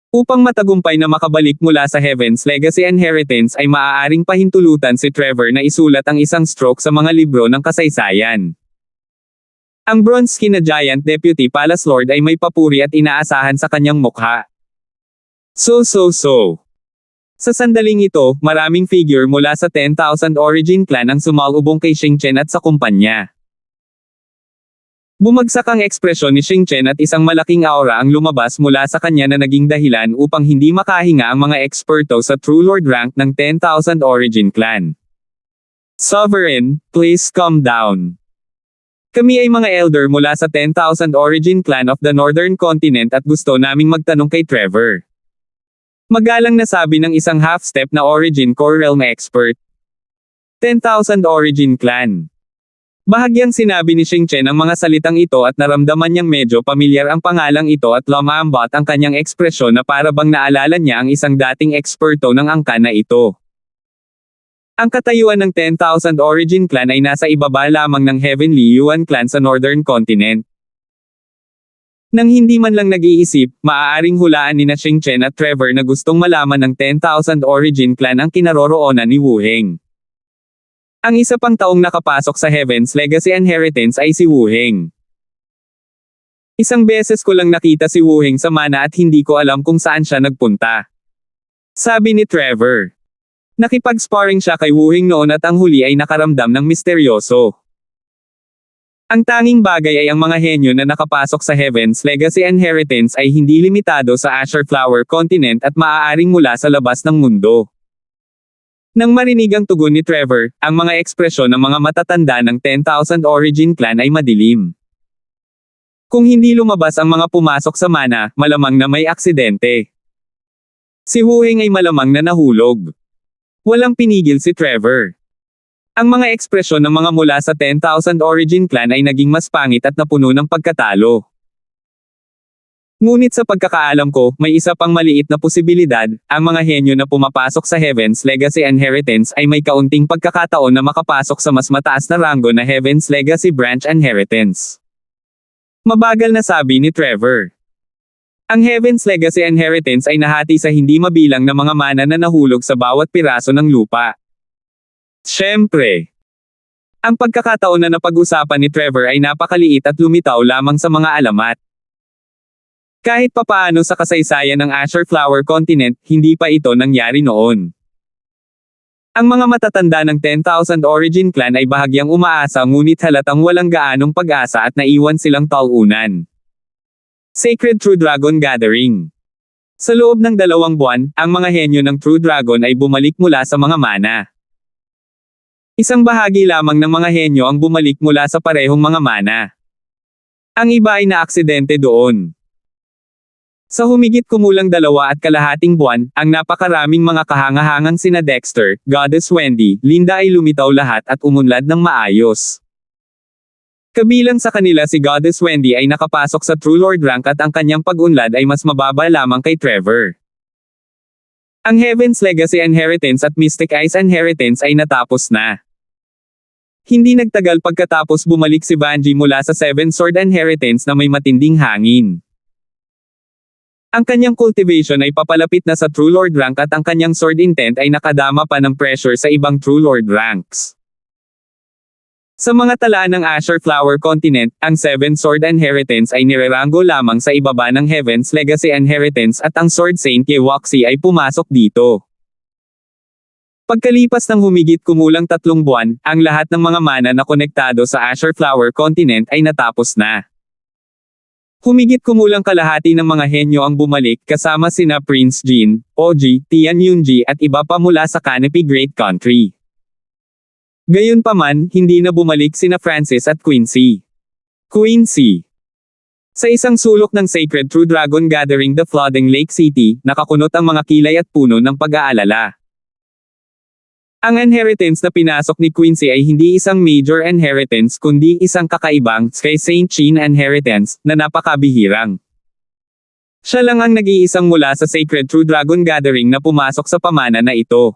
Upang matagumpay na makabalik mula sa Heaven's Legacy Inheritance ay maaaring pahintulutan si Trevor na isulat ang isang stroke sa mga libro ng kasaysayan. Ang bronze-skin na Giant Deputy Palace Lord ay may papuri at inaasahan sa kanyang mukha. So. Sa sandaling ito, maraming figure mula sa 10,000 Origin Clan ang sumalubong kay Xingchen at sa kumpanya. Bumagsak ang ekspresyon ni Xingchen at isang malaking aura ang lumabas mula sa kanya na naging dahilan upang hindi makahinga ang mga eksperto sa True Lord rank ng 10,000 Origin Clan. Sovereign, please calm down. Kami ay mga elder mula sa 10,000 Origin Clan of the Northern Continent at gusto naming magtanong kay Trevor. Magalang na sabi ng isang half-step na Origin Core Realm expert. 10,000 Origin Clan. Bahagyang sinabi ni Xingchen ang mga salitang ito at naramdaman niyang medyo pamilyar ang pangalang ito at lumambot ang kanyang ekspresyon na para bang naalala niya ang isang dating eksperto ng angkan na ito. Ang katayuan ng 10,000 Origin Clan ay nasa ibaba lamang ng Heavenly Yuan Clan sa Northern Continent. Nang hindi man lang nag-iisip, maaaring hulaan ni na Xingchen at Trevor na gustong malaman ng 10,000 Origin Clan ang kinaroroonan ni Wu Heng. Ang isa pang taong nakapasok sa Heaven's Legacy Inheritance ay si Wu Heng. Isang beses ko lang nakita si Wu Heng sa mana at hindi ko alam kung saan siya nagpunta. Sabi ni Trevor. Nakipag-sparring siya kay Wu Heng noon at ang huli ay nakaramdam ng misteryoso. Ang tanging bagay ay ang mga henyo na nakapasok sa Heaven's Legacy Inheritance ay hindi limitado sa Azure Flower Continent at maaaring mula sa labas ng mundo. Nang marinig ang tugon ni Trevor, ang mga ekspresyon ng mga matatanda ng 10,000 Origin Clan ay madilim. Kung hindi lumabas ang mga pumasok sa mana, malamang na may aksidente. Si Wu Heng ay malamang na nahulog. Walang pinigil si Trevor. Ang mga ekspresyon ng mga mula sa 10,000 Origin Clan ay naging mas pangit at napuno ng pagkatalo. Ngunit sa pagkakaalam ko, may isa pang maliit na posibilidad, ang mga henyo na pumapasok sa Heaven's Legacy Inheritance ay may kaunting pagkakataon na makapasok sa mas mataas na ranggo na Heaven's Legacy Branch Inheritance. Mabagal na sabi ni Trevor. Ang Heaven's Legacy Inheritance ay nahati sa hindi mabilang na mga mana na nahulog sa bawat piraso ng lupa. Siyempre. Ang pagkakataon na napag-usapan ni Trevor ay napakaliit at lumitaw lamang sa mga alamat. Kahit papaano sa kasaysayan ng Azure Flower Continent, hindi pa ito nangyari noon. Ang mga matatanda ng 10,000 Origin Clan ay bahagyang umaasa ngunit halatang walang gaanong pag-asa at naiwan silang talunan. Sacred True Dragon Gathering. Sa loob ng 2 buwan, ang mga henyo ng True Dragon ay bumalik mula sa mga mana. Isang bahagi lamang ng mga henyo ang bumalik mula sa parehong mga mana. Ang iba ay naaksidente doon. Sa humigit kumulang 2.5 buwan, ang napakaraming mga kahangahangang sina Dexter, Goddess Wendy, Linda ay lumitaw lahat at umunlad ng maayos. Kabilang sa kanila si Goddess Wendy ay nakapasok sa True Lord rank at ang kanyang pag-unlad ay mas mababa lamang kay Trevor. Ang Heaven's Legacy Inheritance at Mystic Eyes Inheritance ay natapos na. Hindi nagtagal pagkatapos bumalik si Vanji mula sa Seven Sword Inheritance na may matinding hangin. Ang kanyang cultivation ay papalapit na sa True Lord rank at ang kanyang sword intent ay nakadama pa ng pressure sa ibang True Lord ranks. Sa mga talaan ng Azure Flower Continent, ang Seven Sword Inheritance ay nirerango lamang sa ibaba ng Heaven's Legacy Inheritance at ang Sword Saint Yewaxi ay pumasok dito. Pagkalipas ng humigit kumulang 3 buwan, ang lahat ng mga mana na konektado sa Azure Flower Continent ay natapos na. Humigit kumulang kalahati ng mga henyo ang bumalik kasama sina Prince Jin, Oji, Tian Yunji at iba pa mula sa Canopy Great Country. Gayunpaman, hindi na bumalik sina Francis at Quincy. Sa isang sulok ng Sacred True Dragon Gathering the Flooding Lake City, nakakunot ang mga kilay at puno ng pag-aalala. Ang inheritance na pinasok ni Quincy ay hindi isang major inheritance kundi isang kakaibang, kay Saint Chin inheritance, na napakabihirang. Siya lang ang nag-iisang mula sa Sacred True Dragon Gathering na pumasok sa pamana na ito.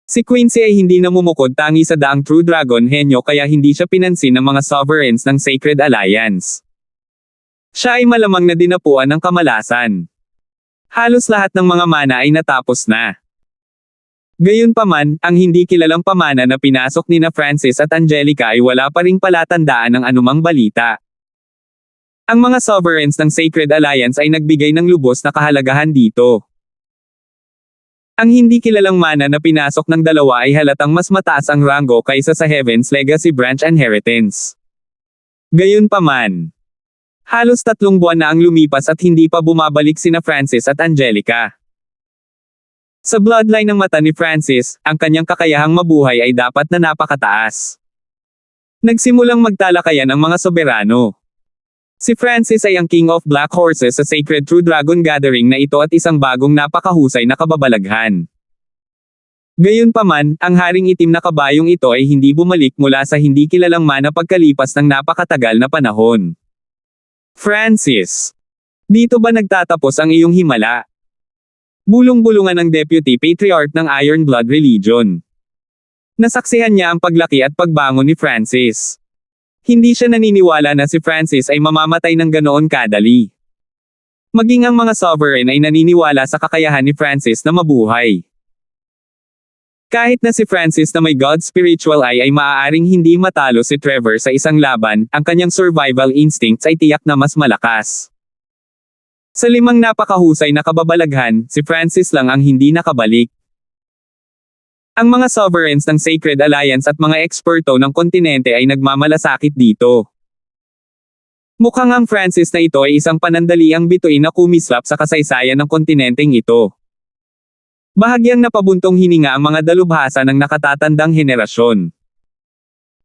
Si Quincy ay hindi namumukod tangi sa daang True Dragon henyo kaya hindi siya pinansin ng mga sovereigns ng Sacred Alliance. Siya ay malamang na dinapuan ng kamalasan. Halos lahat ng mga mana ay natapos na. Gayunpaman, ang hindi kilalang pamana na pinasok nina Francis at Angelica ay wala pa ring palatandaan ng anumang balita. Ang mga sovereigns ng Sacred Alliance ay nagbigay ng lubos na kahalagahan dito. Ang hindi kilalang mana na pinasok ng dalawa ay halatang mas mataas ang ranggo kaysa sa Heaven's Legacy Branch Inheritance. Gayunpaman, halos 3 buwan na ang lumipas at hindi pa bumabalik sina Francis at Angelica. Sa bloodline ng mata ni Francis, ang kanyang kakayahang mabuhay ay dapat na napakataas. Nagsimulang magtalakayan ang mga soberano. Si Francis ay ang King of Black Horses sa Sacred True Dragon Gathering na ito at isang bagong napakahusay na kababalaghan. Gayunpaman, ang Haring Itim na kabayong ito ay hindi bumalik mula sa hindi kilalang mana pagkalipas ng napakatagal na panahon. Francis, dito ba nagtatapos ang iyong himala? Bulong-bulungan ng Deputy Patriarch ng Iron Blood Religion. Nasaksihan niya ang paglaki at pagbangon ni Francis. Hindi siya naniniwala na si Francis ay mamamatay ng ganoon kadali. Maging ang mga sovereign ay naniniwala sa kakayahan ni Francis na mabuhay. Kahit na si Francis na may God Spiritual Eye ay maaaring hindi matalo si Trevor sa isang laban, ang kanyang survival instincts ay tiyak na mas malakas. Sa 5 napakahusay na kababalaghan, si Francis lang ang hindi nakabalik. Ang mga sovereigns ng Sacred Alliance at mga eksperto ng kontinente ay nagmamalasakit dito. Mukhang ang Francis na ito ay isang panandaliang bituin na kumislap sa kasaysayan ng kontinenteng ito. Bahagyang napabuntong hininga ang mga dalubhasa ng nakatatandang henerasyon.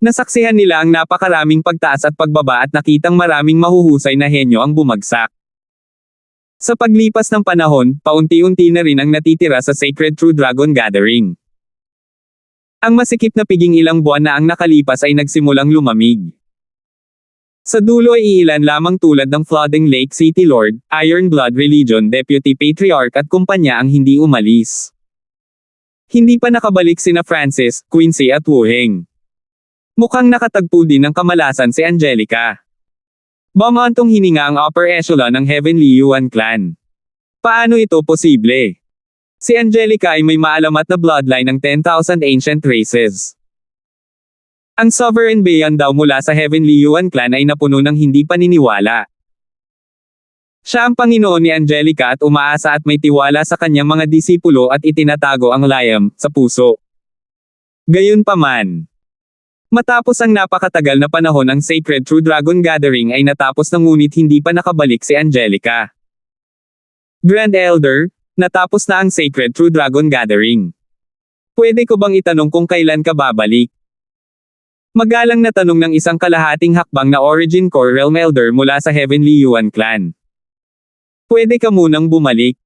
Nasaksihan nila ang napakaraming pagtaas at pagbaba at nakitang maraming mahuhusay na henyo ang bumagsak. Sa paglipas ng panahon, paunti-unti na rin ang natitira sa Sacred True Dragon Gathering. Ang masikip na piging ilang buwan na ang nakalipas ay nagsimulang lumamig. Sa dulo ay iilan lamang tulad ng Flooding Lake City Lord, Iron Blood Religion Deputy Patriarch at kumpanya ang hindi umalis. Hindi pa nakabalik sina Francis, Quincy at Wu Heng. Mukhang nakatagpo din ng kamalasan si Angelica. Bumantong hininga ang upper echelon ng Heavenly Yuan clan. Paano ito posible? Si Angelica ay may maalamat na bloodline ng 10,000 ancient races. Ang Sovereign Bayan daw mula sa Heavenly Yuan clan ay napuno ng hindi paniniwala. Siya ang Panginoon ni Angelica at umaasa at may tiwala sa kanyang mga disipulo at itinatago ang Liam sa puso. Gayunpaman, matapos ang napakatagal na panahon ang Sacred True Dragon Gathering ay natapos na ngunit hindi pa nakabalik si Angelica. Grand Elder, natapos na ang Sacred True Dragon Gathering. Pwede ko bang itanong kung kailan ka babalik? Magalang na tanong ng isang kalahating hakbang na Origin Core Realm Elder mula sa Heavenly Yuan clan. Pwede ka munang bumalik.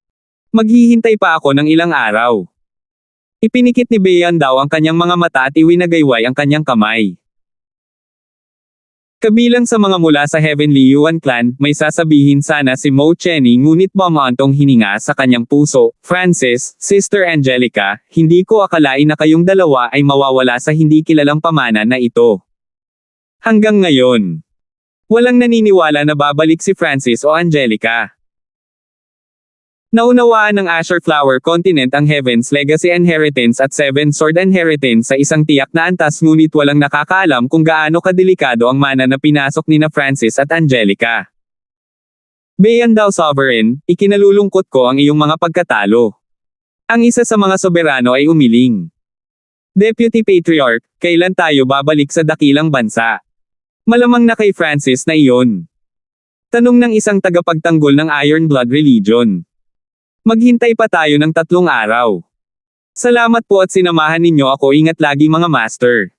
Maghihintay pa ako ng ilang araw. Ipinikit ni Bayan daw ang kanyang mga mata at iwinagayway ang kanyang kamay. Kabilang sa mga mula sa Heavenly Yuan clan, may sasabihin sana si Mo Chenny ngunit bumantong hininga sa kanyang puso, Francis, Sister Angelica, hindi ko akalain na kayong dalawa ay mawawala sa hindi kilalang pamana na ito. Hanggang ngayon, walang naniniwala na babalik si Francis o Angelica. Naunawaan ng Azure Flower Continent ang Heaven's Legacy Inheritance at Seven Sword Inheritance sa isang tiyak na antas ngunit walang nakakaalam kung gaano kadelikado ang mana na pinasok nina Francis at Angelica. Bayan daw Sovereign, ikinalulungkot ko ang iyong mga pagkatalo. Ang isa sa mga soberano ay umiling. Deputy Patriarch, kailan tayo babalik sa dakilang bansa? Malamang na kay Francis na iyon. Tanong ng isang tagapagtanggol ng Iron Blood Religion. Maghintay pa tayo ng 3 araw. Salamat po at sinamahan ninyo ako, ingat lagi mga master.